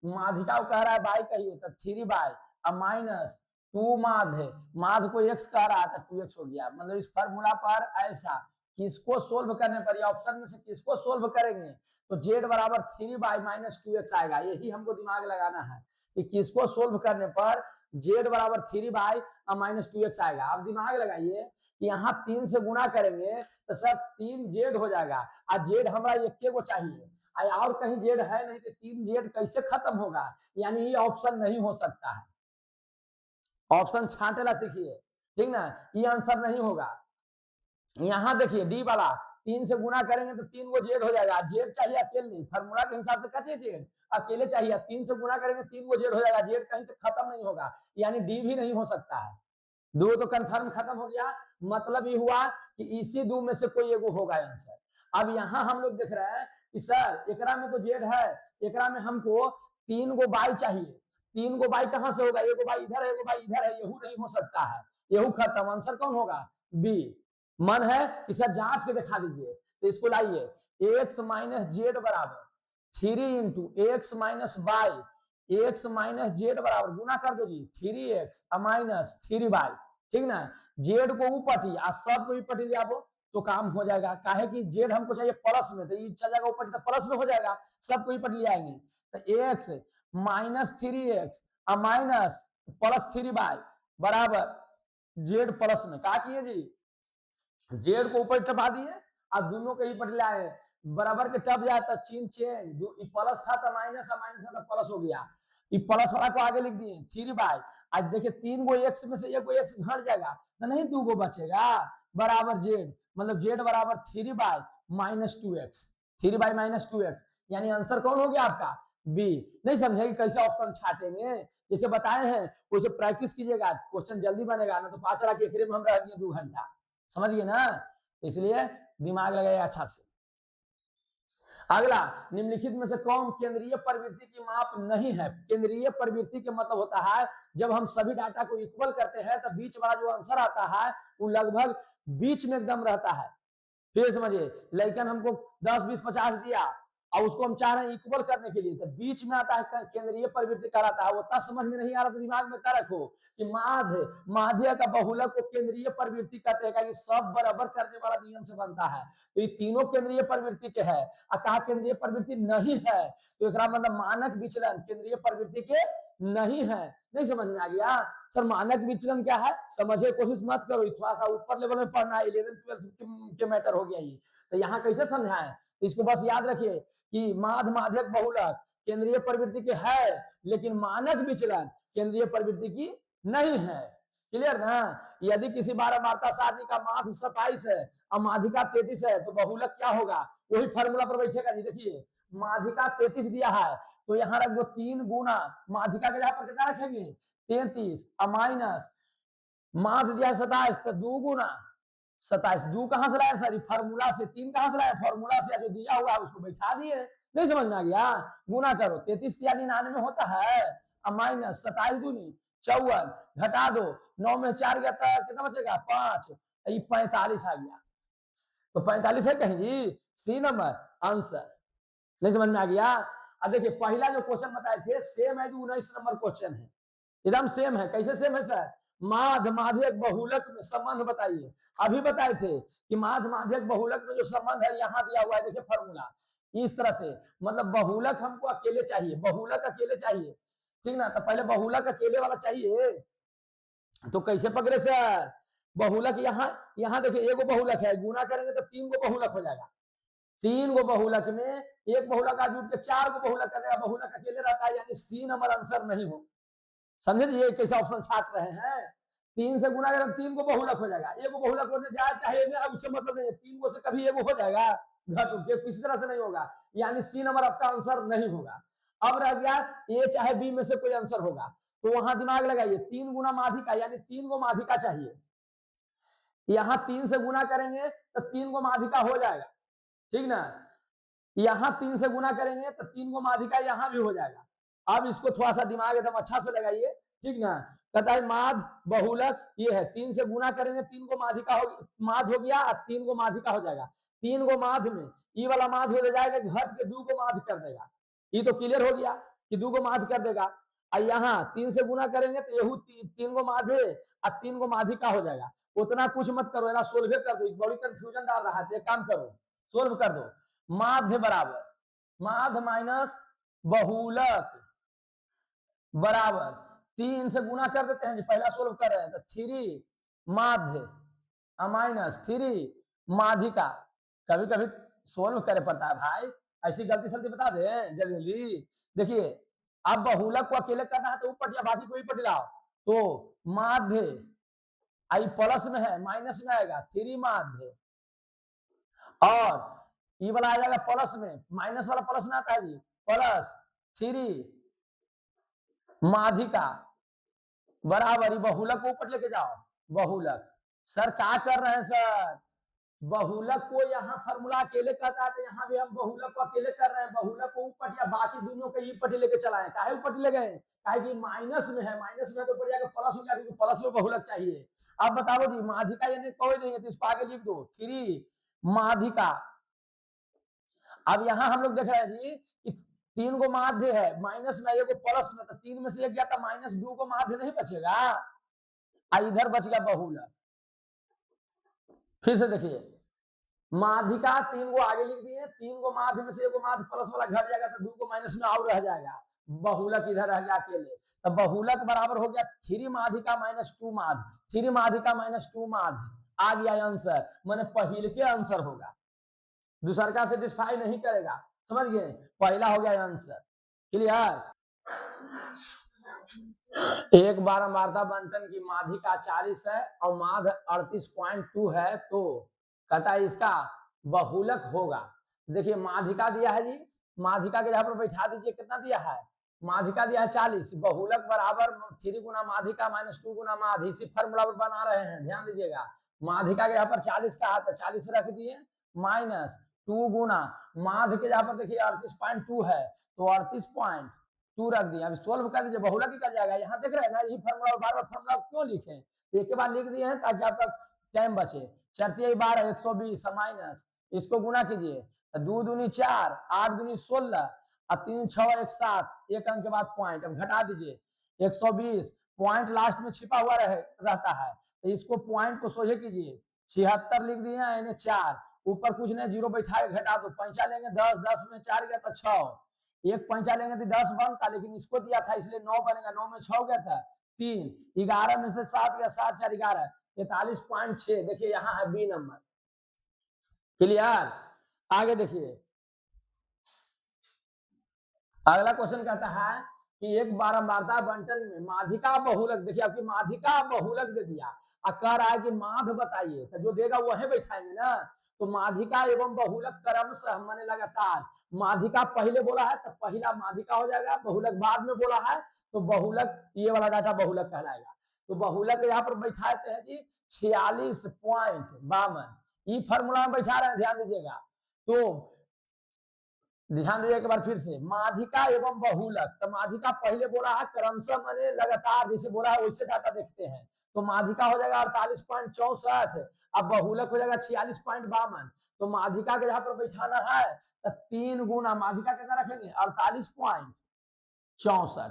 माध्यिका को कह रहा है बाई कहिए तो 3 बाई, अब माइनस 2 माध्य, माध्य को x कह रहा है तो 2x हो गया। मतलब इस फॉर्मूला पर ऐसा किसको सोल्व करने पर, ऑप्शन में से किसको सोल्व करेंगे तो z बराबर 3 बाई माइनस 2x आएगा। यही हमको दिमाग लगाना है कि किसको सोल्व करने पर z बराबर 3 बाई माइनस 2x आएगा। आप दिमाग लगाइए कि यहाँ 3 से गुणा करेंगे तो सब 3z हो जाएगा, और z हमारा एक को चाहिए, और कहीं जेड है नहीं तो 3 जेड कैसे खत्म होगा, यानी ये ऑप्शन नहीं हो सकता है, ऑप्शन छांटेला सीखिए, ठीक ना, ये आंसर नहीं होगा। यहाँ देखिए डी वाला 3 से गुणा करेंगे तो 3 को जेड हो जाएगा, जेड चाहिए अकेले, फार्मूला के हिसाब से कैसे जेड अकेले चाहिए, 3 से गुणा करेंगे 3 को जेड हो जाएगा, जेड कहीं से खत्म नहीं होगा, यानी डी भी नहीं हो सकता है। दो तो कंफर्म खत्म हो गया, मतलब ये हुआ कि इसी दो में से कोई एगो होगा आंसर। अब यहाँ हम लोग देख रहे हैं कि सर एकरा में तो जेड है, एकरा में हमको 3 गो बाई चाहिए, 3 गो बाई कहां से होगा, एगो बाई इधर है, एगो बाई इधर है, यहू नहीं हो सकता है, यहू खत्म, आंसर कौन होगा, बी। मन है कि सर जांच के दिखा दीजिए, तो इसको लाइए, एक्स माइनस जेड बराबर 3 into x minus by x minus Z बराबर गुना कर दो जी 3x माइनस 3 बाई, ठीक ना, जेड को ऊपर और सब को ऊपर ले आओ तो काम हो जाएगा, काहे कि जेड हमको चाहिए प्लस में, तो ये चल जाएगा ऊपर तो प्लस में हो जाएगा, सब को ऊपर ले आएंगे, तो x minus 3x minus plus 3 by बराबर जेड प्लस में, क्या किए जी जेड को ऊपर टपा दिए और दोनों के ऊपर ले आए, बराबर के टप जाए तो चिन्ह चेंज, प्लस था तो माइनस, माइनस था तो प्लस हो गया, ये प्लस वाला को आगे लिख दिए 3 बाई, आज देखिए 3 गो एक्स में से एक गो एक्स घट जाएगा तो नहीं 2 गो बचेगा, बराबर जेड, मतलब जेड बराबर 3 by minus 2x, 3 by minus 2x, यानी आंसर कौन हो गया आपका बी। नहीं समझे कि कैसे ऑप्शन छाटेंगे, जैसे बताए हैं वैसे प्रैक्टिस कीजिएगा, क्वेश्चन जल्दी बनेगा, ना तो 5 के एकरे में हम रह गए 2 घंटा, समझ गए ना, इसलिए दिमाग लगाइए अच्छा से। अगला, निम्नलिखित में से कौन केंद्रीय प्रवृत्ति की माप नहीं है, केंद्रीय प्रवृत्ति के मतलब होता है जब हम सभी डाटा को इक्वल करते हैं तो बीच वाला जो आंसर आता है वो लगभग बीच में एकदम रहता है, फिर समझिए लेकिन हमको 10 20 50 दिया और उसको हम चाह रहे हैं इक्वल करने के लिए, तो बीच में आता है केंद्रीय प्रवृत्ति कराता है, उतना समझ में नहीं आ रहा तो दिमाग में क्या रखो कि माध्य माध्य का बहुलक को केंद्रीय प्रवृत्ति कहते हैं, कि सब बराबर करने वाला नियम से बनता है, तो ये तीनों केंद्रीय प्रवृत्ति के है, और कहा केंद्रीय प्रवृत्ति नहीं है तो एक मतलब मानक विचलन केंद्रीय प्रवृत्ति के नहीं है। नहीं समझ में आ गया सर, मानक विचलन क्या है समझे, कोशिश मत करो, थोड़ा सा ऊपर लेवल में पढ़ना है, 11th 12th के मैटर हो गया ये, तो यहाँ कैसे समझाएं, इसको बस याद रखिए कि माध्य माध्यक बहुलक केंद्रीय प्रवृत्ति के है, लेकिन मानक विचलन केंद्रीय प्रवृत्ति की नहीं है, क्लियर ना। यदि किसी बारहमार्ता सारणी का माध्य 27 है और माध्यिका 33 है तो बहुलक क्या होगा, वही फॉर्मूला पर बैठेगा जी, देखिए माध्यिका 33 दिया है तो यहाँ रख दो 3 गुना माध्यिका के जगह पर कितना रखेंगे 33 माइनस माध्य दिया 27 तो 2 गुना 27, 2 कहां से लाया सर, फार्मूला से, 3 कहां से लाया फार्मूला से, जो दिया हुआ है उसको बैठा दिए, नहीं समझ में आ गया, गुना करो 33 या 99 होता है, अब माइनस 27 दूनी 54, घटा दो 9 में 4 गया तो कितना बचेगा 5, 45 आ गया, तो 45 है कहीं जी, सी नंबर आंसर। नहीं समझ में आ गया। अब देखिए पहला जो क्वेश्चन बताए थे सेम है, 19 नंबर क्वेश्चन है, एकदम सेम है, कैसे सेम है सर, माध्य माध्यक बहुलक में संबंध बताइए, अभी बताए थे कि माध्य माध्यक बहुलक में जो संबंध है यहाँ दिया हुआ है, देखिए फॉर्मूला इस तरह से, मतलब बहुलक हमको अकेले चाहिए, बहुलक अकेले चाहिए, ठीक ना, तो पहले बहुलक अकेले वाला चाहिए, तो कैसे पकड़े सर, बहुलक यहाँ देखिए एगो बहुलक है, गुना करेंगे तो 3 गो बहुलक हो जाएगा, 3 गो बहुलक में एक बहुलक आज जुट के 4 गो बहुलक करेगा, बहुलक अकेले रहता है, यानी सी नंबर आंसर नहीं हो, समझे ये कैसे ऑप्शन छाट रहे हैं, 3 से गुना करें 3 को बहुलक हो जाएगा, एगो बहुलक होने जाए चाहे उससे मतलब नहीं है, 3 को से कभी एगो हो जाएगा घट उठ के, किसी तरह से नहीं होगा, यानी सी नंबर आपका आंसर नहीं होगा। अब रह गया ए चाहे बी में से कोई आंसर होगा, तो वहां दिमाग लगाइए, 3 गुना माधिका यानी 3 को माधिका चाहिए, यहां 3 से गुना करेंगे तो 3 को माधिका हो जाएगा, ठीक ना, यहां 3 से गुना करेंगे तो 3 को माधिका यहां भी हो जाएगा। अब इसको थोड़ा सा दिमाग एकदम अच्छा से लगाइए, ठीक ना, कहता है माध बहुलक ये है, 3 से गुना करेंगे 3 को माधिका हो, माध हो गया, 3 को माधिका हो जाएगा, 3 को माध में ई वाला माध हो जाएगा, घट के 2 को माध कर देगा, ये तो क्लियर हो गया कि 2 को माध कर देगा। और यहाँ 3 से गुना करेंगे तो यहू 3 को माधे और 3 को माधिका हो जाएगा। उतना कुछ मत करो, ना सोल्व कर दो, बड़ी कंफ्यूजन डाल रहा है, एक काम करो सोल्व कर दो, माध्य बराबर माध्य माइनस बहुलक बराबर 3 से गुना कर देते हैं जी, पहला सोल्व कर रहे हैं तो 3 माध्य माइनस 3 माधिका, कभी कभी सोल्व करे पड़ता है भाई, ऐसी गलती सलती बता दे जल्दी जल्दी। देखिए अब बहुलक को अकेले करना है तो ऊपर या बाकी कोई पट लाओ, तो माध्य आई प्लस में है माइनस में आएगा 3 माध्य, और ये वाला आ जाएगा प्लस में, माइनस वाला प्लस में आता है जी, प्लस 3 माधिका बराबर बहुलक को ऊपर लेके जाओ, बहुलक सर क्या कर रहे हैं सर, बहुलक को यहाँ फॉर्मूला अकेले करता है तो यहाँ भी हम बहुलक को अकेले कर रहे हैं, बहुलक को ऊपर या बाकी दोनों के ई पट्टी लेके चलाए, काहे ऊपर ले गए, काहे कि माइनस में है, माइनस में तो ऊपर जाकर प्लस हो गया, क्योंकि प्लस में बहुलक चाहिए। अब बताओ जी माधिका यानी कोई नहीं है तो इसको आगे लिख दो 3 माधिका। अब यहाँ हम लोग देख रहे हैं जी कि 3 को माध्य है, माइनस में एगो प्लस में, तो 3 में से एक गया तो माइनस 2 को माध्य नहीं बचेगा, इधर बच गया बहुलक। फिर से देखिए माधिका 3 को आगे लिख दिए, 3 को माध्य में से एगो माध्य प्लस वाला घट जाएगा तो 2 को माइनस में और रह जाएगा, बहुलक इधर रह गया अकेले, तो बहुलक बराबर हो गया 3 माधिका माइनस 2 माध्य, 3 माधिका माइनस 2 माध्य आ गया आंसर, मैंने पहले के आंसर होगा, दूसर का सेटिस्फाई नहीं करेगा, समझ गए, पहला हो गया आंसर, क्लियर। एक बारंबारता बंटन की माधिका 40 है और माध 38.2 है, तो कहता है इसका बहुलक होगा। देखिए माधिका दिया है जी, माधिका के यहाँ पर बैठा दीजिए, कितना दिया है, माधिका दिया है 40, बहुलक बराबर 3 गुना माधिका माइनस 2 गुना माध, इसी फॉर्मूला पर बना रहे हैं, ध्यान दीजिएगा, माधिका के यहाँ पर 40 का है तो 40 रख दिए माइनस 2 गुना माध के यहाँ पर देखिए 38.2 है तो 38.2 रख दिया, अभी सोल्व कर दीजिए, बहुलक ही कर जाएगा, यहाँ देख रहे हैं ना, ये फॉर्मूला बार बार फॉर्मूला क्यों लिखे, एक के बाद लिख दिए हैं ताकि आपका टाइम बचे, 4 12 120 माइनस, इसको गुना कीजिए, 2 दूनी 4 8 दूनी 16 और 3 6 1 7, एक अंक के बाद पॉइंट, अब घटा दीजिए 120, पॉइंट लास्ट में छिपा हुआ रहता है, तो इसको पॉइंट को सोझे कीजिए, 76 लिख दिए यानी 4, ऊपर कुछ नहीं, जीरो बैठा के घटा दो, पैंचा लेंगे 10, 10 में 4 गया था 6, एक पैंचा लेंगे तो 10 बनता, लेकिन इसको दिया था इसलिए 9 बनेगा, 9 में 6 गया था 3, 11 में से 7 गया, 7 4 11, 43.6, देखिए यहाँ है बी नंबर, क्लियर। आगे देखिए अगला क्वेश्चन कहता है कि एक बारंबारता बंटन में माधिका बहुलक, देखिए आपकी माधिका बहुलक दे दिया, और कह रहा है कि माध बताइए, तो जो देगा वही बैठाएंगे ना, तो माधिका एवं बहुलक क्रमशः माने लगातार, माधिका पहले बोला है तो पहला माधिका हो जाएगा, बहुलक बाद में बोला है तो बहुलक, ये वाला डाटा बहुलक कहलाएगा, तो बहुलक यहाँ पर बैठाते हैं जी 46.52, ये फॉर्मूला में बैठा रहे हैं, ध्यान दीजिएगा, तो ध्यान दीजिए एक बार फिर से, माधिका एवं बहुलक, तो माधिका पहले बोला है क्रमशः माने लगातार, जैसे बोला है वैसे डाटा देखते हैं, तो माधिका हो जाएगा 48.64, अब बहुलक हो जाएगा 46.52, तो माधिका के यहाँ पर बैठाना है तो 3 गुना माधिका कितना रखेंगे 48.64,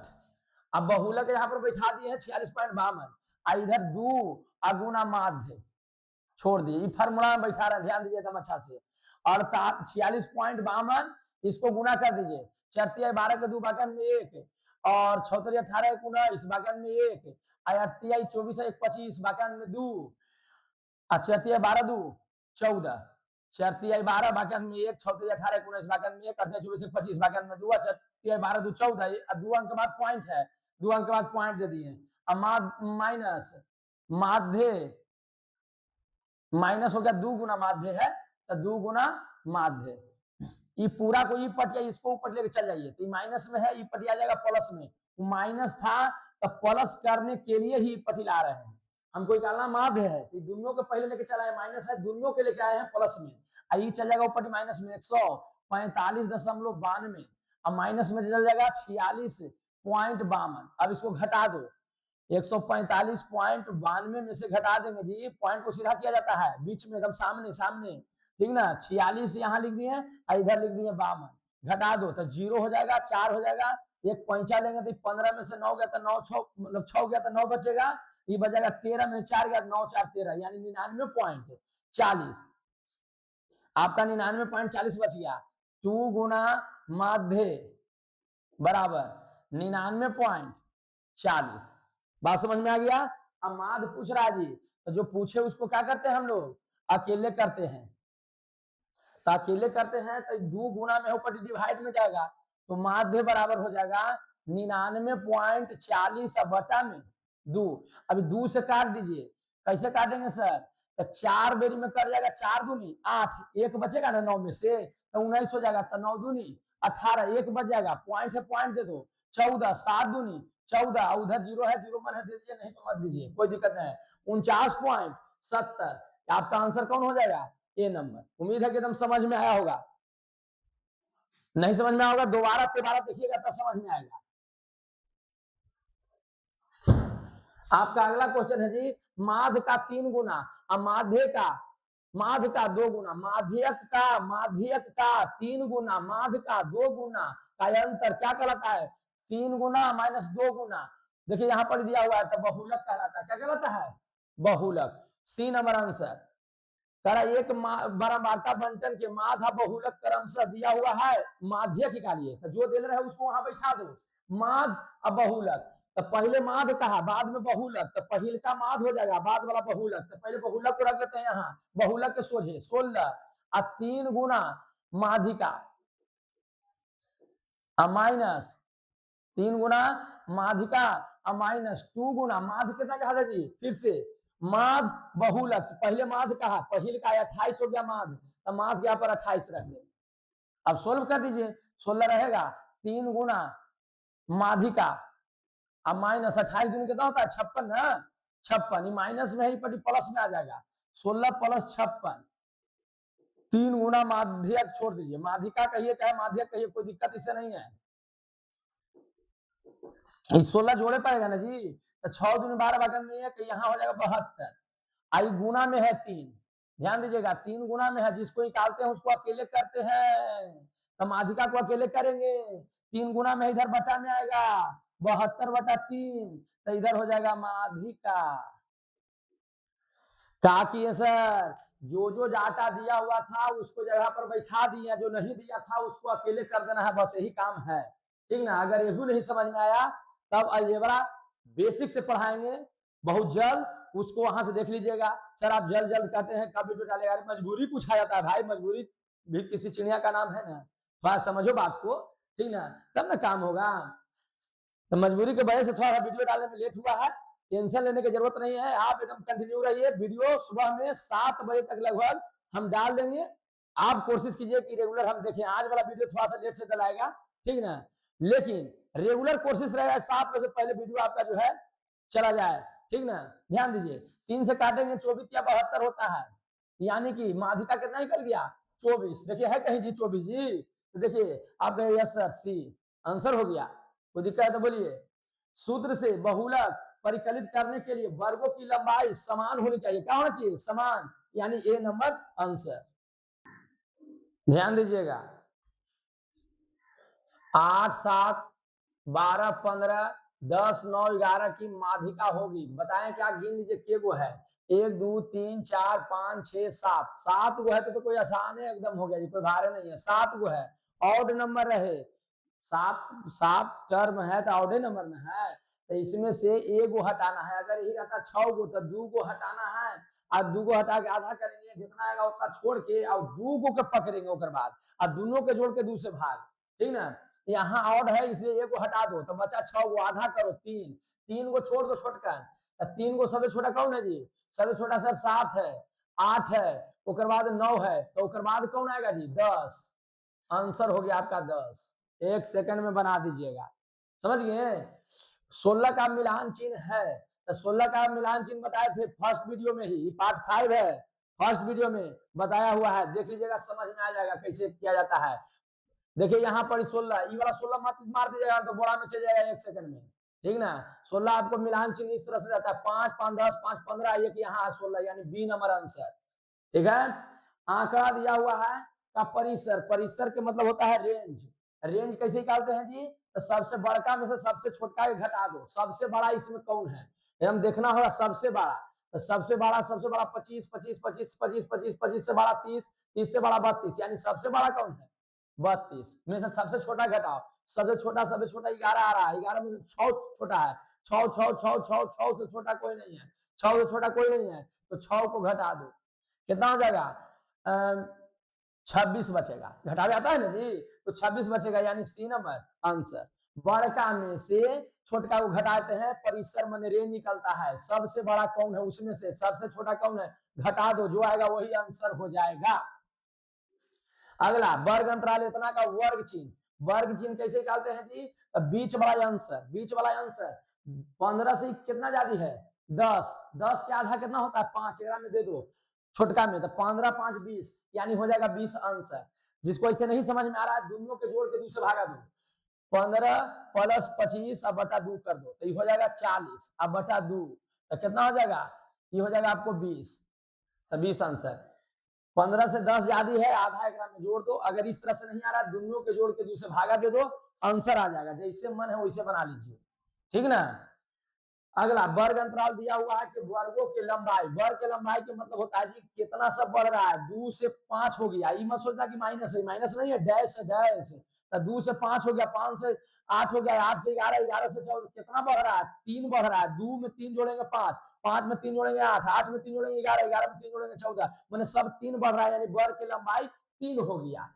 अब बहुलक यहाँ पर बैठा दिए हैं 46.52, इधर 2 गुना माध्य छोड़ दिए, फार्मूला में बैठा रहा, ध्यान दीजिए एकदम अच्छा से, और 46.52 इसको गुना कर दीजिए, 4 12 के 2 बाकन में 1, और 6 18 19 बाकन में 1, 8 24 1 25 बाकन में 2, 4 12 2 14, 4 12 बाकन में 1, 6 18 19 बाकन में 1, 8 24 1 25 बाकन में 2, 4 12 2 14, 2 अंक के बाद पॉइंट है, 2 अंक के बाद पॉइंट दे दिए, अब माइनस माध्य माइनस हो गया 2 गुना माध्य है तो 2 गुना माध्य, ये पूरा को ई पट या इसको ऊपर लेके चल जाइए तो माइनस में है, ई पट आ जाएगा प्लस में, माइनस था तो प्लस करने के लिए ही पटी ला रहे हैं, हमको निकालना माध्य है तो दोनों के पहले लेके चला है, माइनस है दोनों के लेके आए हैं प्लस में, आई चल जाएगा ऊपर माइनस में 145.92, अब माइनस में चल जाएगा 46.52, अब इसको घटा दो 145.92 में से घटा देंगे जी, पॉइंट को सीधा किया जाता है बीच में एकदम सामने सामने, ठीक ना, 46 यहाँ लिख दिए और इधर लिख दिए 52, घटा दो तो 0 हो जाएगा, 4 हो जाएगा, एक पैंचा लेंगे तो 15 में से 9 गया तो 9 6 मतलब 6 गया तो 9 बचेगा, ये बचेगा 13 में 4 गया 9 4 13 यानी 99.40, आपका 99.40 बच गया, 2 गुना माध्य बराबर 99.40, बात समझ में आ गया। अब माध्य पूछ रहा जी तो जो पूछे उसको क्या करते हैं हम लोग अकेले करते हैं, तो अकेले करते हैं तो 2 गुना में ऊपर डिवाइड में जाएगा तो माध्य बराबर हो जाएगा 99.40 बटा में 2, अभी 2 से काट दीजिए, कैसे काटेंगे सर, तो 4 बेरी में कर जाएगा, 4 दूनी 8, एक बचेगा ना 9 में से तो 19 हो जाएगा, तो 9 दूनी 18, एक बच जाएगा, पॉइंट है पॉइंट दे दो, 14, 7 दूनी 14, उधर 0 है 0 मन है दे दीजिए, नहीं तो मत दीजिए कोई दिक्कत नहीं है, 49.70, आपका आंसर कौन हो जाएगा ए नंबर। उम्मीद है कि एकदम समझ में आया होगा, नहीं समझ में आया होगा दोबारा तिबारा देखिएगा तब समझ में आएगा। आपका अगला क्वेश्चन है जी माध्य का 3 गुना और माध्य का 2 गुना, माध्यक का 3 गुना माध्य का 2 गुना का अंतर क्या कहलाता है, 3 गुना माइनस 2 गुना, देखिए यहाँ पर दिया हुआ है तो बहुलक कहलाता है, क्या कहलाता है बहुलक, सी नंबर आंसर करा, एक बारंबारता बंटन के माध्य बहुलक क्रमशः दिया हुआ है, माध्यक निकालिए तो जो दे रहे हैं उसको वहां बैठा दो, माध्य और बहुलक, तो पहले माध्य कहा बाद में बहुलक, तो पहले का माध्य हो जाएगा बाद वाला बहुलक, तो पहले बहुलक को रख देते हैं यहाँ, बहुलक के सोझे 16 और 3 गुना माध्यिका माइनस 3 गुना माध्यिका माइनस 2 गुना माध्य कितना कहा था जी, फिर से माध्य बहुलक, पहले माध्य कहा पहिल का 28 हो गया माध्य, तो माध्य यहाँ पर 28 रख दे, अब सोल्व कर दीजिए 16 रहेगा, 3 गुना माध्यिका अब माइनस 28 दिन कितना होता है 56 ना, 56 माइनस में ही प्लस में आ जाएगा, 16 प्लस 56, 3 गुना माध्यक छोड़ दीजिए, माध्यिका कहिए चाहे माध्यक कहिए कोई दिक्कत इससे नहीं है, 16 जोड़े पड़ेगा ना जी, तो 6 दूनी 12 बटन में है कि यहाँ हो जाएगा 72, आई गुना में है 3, ध्यान दीजिएगा 3 गुना में है, जिसको निकालते हैं उसको अकेले करते हैं, तो माध्यिका को अकेले करेंगे, 3 गुना में इधर बटा में आएगा 72/3, तो इधर हो जाएगा माध्यिका, क्या किए सर जो जो डाटा दिया हुआ था उसको जगह पर बैठा दिया, जो नहीं दिया था उसको अकेले कर देना है, बस यही काम है, ठीक ना। अगर ये भी नहीं समझ में आया तब अलजेब्रा बेसिक से पढ़ाएंगे बहुत जल्द, उसको वहां से देख लीजिएगा। सर आप जल्द जल्द कहते हैं कब वीडियो डालेगा, मजबूरी पूछा जाता है भाई, मजबूरी भी किसी चिड़िया का नाम है ना, थोड़ा समझो बात को, ठीक ना, तब ना काम होगा, तो मजबूरी की वजह से थोड़ा वीडियो डालने में लेट हुआ है, टेंशन लेने की जरूरत नहीं है, आप एकदम कंटिन्यू रहिए, वीडियो सुबह में 7 बजे तक लगभग हम डाल देंगे, आप कोशिश कीजिए कि रेगुलर हम देखें, आज वाला वीडियो थोड़ा सा लेट से डलाएगा, ठीक ना, लेकिन रेगुलर कोशिश रहेगा 7 बजे से पहले वीडियो आपका जो है चला जाए, ठीक ना। ध्यान दीजिए 3 से काटेंगे 24 या 72 होता है, यानी कि माध्यिका कितना निकल गया 24, देखिए है कहीं जी 24 जी, तो देखिए आप कहे यस सर सी आंसर हो गया, कोई दिक्कत है तो बोलिए। सूत्र से बहुलक परिकलित करने के लिए वर्गों की लंबाई समान होनी चाहिए, क्या होना चाहिए समान, यानी ए नंबर आंसर। ध्यान दीजिएगा 8 7 12 15 10 9 11 की माध्यिका होगी, बताएं क्या, गिन लीजिए के गो है, 1 2 3 4 5 6 7, 7 गो है तो कोई आसान है एकदम हो गया जी, कोई भारे नहीं है, 7 गो है, ऑड नंबर रहे, 7 टर्म है तो ऑड नंबर में है, तो इसमें से एक गो हटाना है, अगर यही रहता 6 गो तो 2 गो हटाना है, और 2 गो हटा के आधा करेंगे, जितना आएगा उतना छोड़ के और 2 गो के पकड़ेंगे, उसके बाद और दोनों के जोड़ के 2 से भाग, ठीक ना, यहाँ ऑड है इसलिए एक को हटा दो तो बचा 6 गो, आधा करो 3 गो छोड़ दो छोटका, तो 3 को सबसे छोटा कौन है जी? सबसे छोटा सर 7 है, 8 है, उसके बाद 9 है, तो उसके बाद कौन आएगा जी? 10। आंसर हो गया आपका 10। 1 सेकंड में बना दीजिएगा, समझ गए? 16 का मिलान चिन्ह है, तो 16 का मिलान चिन्ह बताए थे फर्स्ट वीडियो में ही, पार्ट 5 है, फर्स्ट वीडियो में बताया हुआ है, देख लीजिएगा, समझ में आ जाएगा कैसे किया जाता है। देखिए यहाँ पर 16, ये वाला 16 मत मार दीजिएगा तो बोरा में चल जाएगा 1 सेकंड में, ठीक ना? 16 आपको मिलान चिन्ह इस तरह से रहता है, 5 5 10 5 15, एक यहाँ 16, यानी बी नंबर आंसर, ठीक है। आंकड़ा दिया हुआ है का परिसर, परिसर के मतलब होता है रेंज। रेंज कैसे निकालते हैं जी? तो सबसे बड़का में से सबसे छोटा घटा दो, सबसे बड़ा इसमें कौन है हम देखना होगा, सबसे बड़ा, तो सबसे बड़ा 25 25 25 25 25 25 से बड़ा 30, 30 से बड़ा 32, यानी सबसे बड़ा कौन है? 32 में से सबसे छोटा घटाओ, सबसे छोटा 11 आ रहा है, 11 में से 6 छोटा है, 6 6 6 6 6 से छोटा कोई नहीं है, 6 से छोटा कोई नहीं है, तो 6 को घटा दो, कितना हो जाएगा? 26 बचेगा, घटावे आता है ना जी, तो 26 बचेगा, यानी सी नंबर आंसर। बड़का में से छोटका को घटाते हैं, परिसर मन रेंज निकलता है, सबसे बड़ा कौन है उसमें से सबसे छोटा कौन है, घटा दो, जो आएगा वही आंसर हो जाएगा। अगला वर्ग अंतराल इतना का वर्ग चिन्ह, वर्ग चिन्ह कैसे निकालते हैं जी? तो बीच वाला आंसर, बीच वाला आंसर 15 से कितना ज्यादा है? 10, 10 के आधा कितना होता है? 5, में दे दो छोटका में, तो 15 5 20, यानी हो जाएगा 20 आंसर। जिसको ऐसे नहीं समझ में आ रहा है, दोनों के जोड़ के 2 से भागा दो, 15 प्लस 25 अब बटा 2 कर दो, तो ये हो जाएगा 40, अब बटा 2, तो कितना हो जाएगा? ये हो जाएगा आपको 20, तो 20 आंसर। 15 से 10 ज्यादा है, आधा एक में जोड़ दो, अगर इस तरह से नहीं आ रहा, दोनों के जोड़ के 2 से भागा दे दो, आंसर आ जाएगा, जैसे मन है वैसे बना लीजिए, ठीक ना। अगला वर्ग अंतराल दिया हुआ है कि वर्गों की लंबाई, वर्ग के लंबाई के मतलब होता है जी कितना सब बढ़ रहा है, 2 से 5 हो गया, ये मत सोचना कि माइनस है, माइनस नहीं है, डैश है, डैश, तो 2 से 5 हो गया, 5 से 8 हो गया, 8 से 11, 11 से 14, कितना बढ़ रहा है? 3 बढ़ रहा है, 2 में 3 जोड़ेंगे 5, 5 में 3 जोड़ेंगे 8, 8 में 3 जोड़ेंगे 11, 11 में 3 जोड़ेंगे 14, मैंने सब 3 बढ़ रहा है, यानी वर्ग की लंबाई 3 हो गया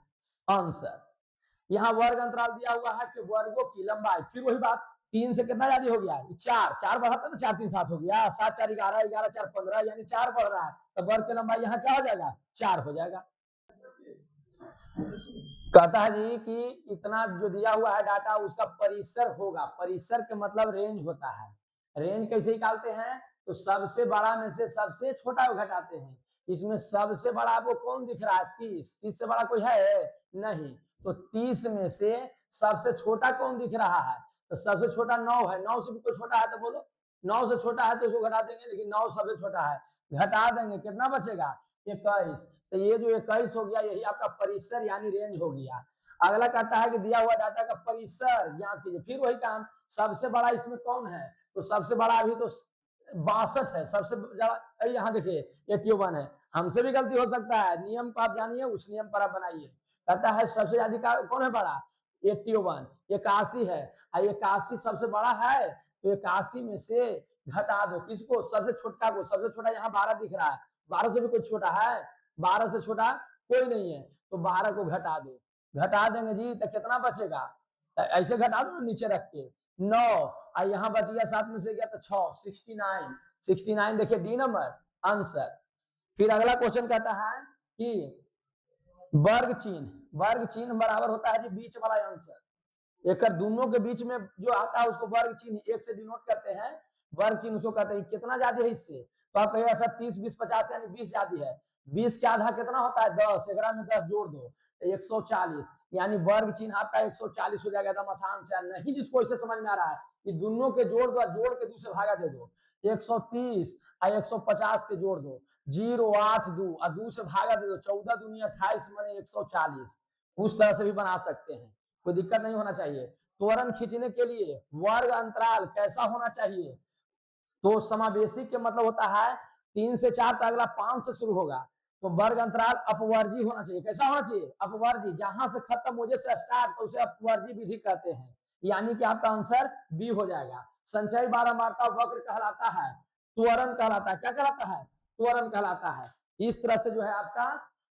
आंसर। यहाँ वर्ग अंतराल दिया हुआ है कि वर्गों की लंबाई, फिर वही बात, 3 से कितना ज्यादा हो गया? 4, 4 बढ़ाता ना, 4 3 7 हो गया, 7 4 11, 11 4 15, यानी 4 बढ़ रहा है, तो वर्ग की लंबाई यहाँ क्या हो जाएगा? 4 हो जाएगा। कहता है जी कि इतना जो दिया हुआ है डाटा उसका परिसर होगा, परिसर के मतलब रेंज होता है। रेंज कैसे निकालते हैं? तो सबसे बड़ा में से सबसे छोटा को घटाते हैं, इसमें सबसे बड़ा आपको कौन दिख रहा है? 30, 30 से बड़ा कोई है नहीं, तो 30 में से सबसे छोटा कौन दिख रहा है? तो सबसे छोटा 9 है, 9 से भी कोई छोटा है तो बोलो, 9 से छोटा है तो उसको घटा देंगे, लेकिन 9 सबसे छोटा है, घटा देंगे, कितना बचेगा? 21, तो ये जो 21 हो गया यही आपका परिसर यानी रेंज हो गया। अगला कहता है कि दिया हुआ डाटा का परिसर ज्ञात कीजिए, फिर वही काम, सबसे बड़ा इसमें कौन है? तो सबसे बड़ा अभी तो 62 है, सबसे ज्यादा यहाँ देखिए 81 है, हमसे भी गलती हो सकता है, नियम को आप जानिए, उस नियम पर आप बनाइए। कहता है सबसे ज्यादा कौन है बड़ा? 81, 81 है, 81 सबसे बड़ा है, तो 81 में से घटा दो, किसको? सबसे छोटा को, सबसे छोटा यहाँ 12 दिख रहा है, 12 से भी कोई छोटा है? 12 से छोटा कोई नहीं है, तो 12 को घटा दो, घटा देंगे जी तो कितना बचेगा? तो ऐसे घटा दो नीचे रख के, 9, और यहाँ बच गया 7 में से गया तो 6, 69, 69 देखिए डी नंबर आंसर। फिर अगला क्वेश्चन कहता है कि वर्ग चिन्ह, वर्ग चिन्ह बराबर होता है जी बीच वाला आंसर, एक दोनों के बीच में जो आता है उसको वर्ग चिन्ह 1 से डिनोट करते हैं, वर्ग चिन्ह उसको कहते हैं। कितना ज्यादा है इससे? तो आप कहिएगा सर 30 20 50, यानी 20 ज्यादा है, 20 के आधा कितना होता है? 10, 11 में 10 जोड़ दो, 140, यानी वर्ग चिन्ह आपका 140 हो जाएगा, एकदम आसान से। नहीं जिसको ऐसे समझ में आ रहा है कि दोनों के जोड़ दो, जोड़ के 2 से भागा दे दो, 130 और 150 के जोड़ दो, 0 8 2 और 2 से भागा दे दो, 14 दूनी 28 माने 140, उस तरह से भी बना सकते हैं, कोई दिक्कत नहीं होना चाहिए। त्वरण खींचने के लिए वर्ग अंतराल कैसा होना चाहिए? तो समावेशी के मतलब होता है 3 से 4, तो अगला 5 से शुरू होगा, तो वर्ग अंतराल अपवर्जी होना चाहिए। कैसा होना चाहिए? अपवर्जी, जहां से खत्म हो से स्टार्ट, तो उसे अपवर्जी विधि कहते हैं, यानी कि आपका आंसर बी हो जाएगा। संचय बारंबारता वक्र कहलाता है, त्वरण कहलाता है, क्या कहलाता है? त्वरण कहलाता है। इस तरह से जो है आपका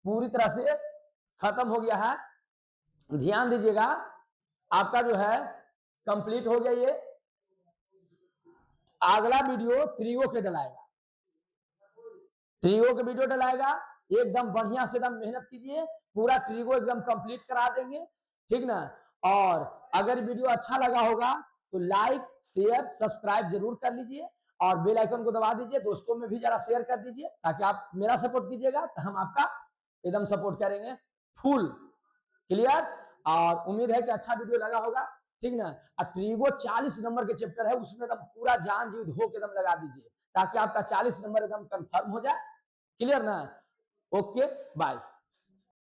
पूरी तरह से खत्म हो गया है, ध्यान दीजिएगा, आपका जो है कंप्लीट हो गया ये। अगला वीडियो ट्रिगो के डलाएगा, ट्रिगो के वीडियो डलाएगा, एकदम बढ़िया से एकदम मेहनत कीजिए, पूरा ट्रिगो एकदम कंप्लीट करा देंगे, ठीक ना। और अगर वीडियो अच्छा लगा होगा तो लाइक शेयर सब्सक्राइब जरूर कर लीजिए और बेल आइकन को दबा दीजिए, दोस्तों में भी जरा शेयर कर दीजिए ताकि आप मेरा सपोर्ट कीजिएगा तो हम आपका एकदम सपोर्ट करेंगे फुल। क्लियर? और उम्मीद है कि अच्छा वीडियो लगा होगा, ठीक ना। और ट्रिगो 40 नंबर के चैप्टर है, उसमें एकदम पूरा जान जीव धो के एकदम लगा दीजिए ताकि आपका 40 नंबर एकदम कंफर्म हो जाए। क्लियर ना? Okay bye.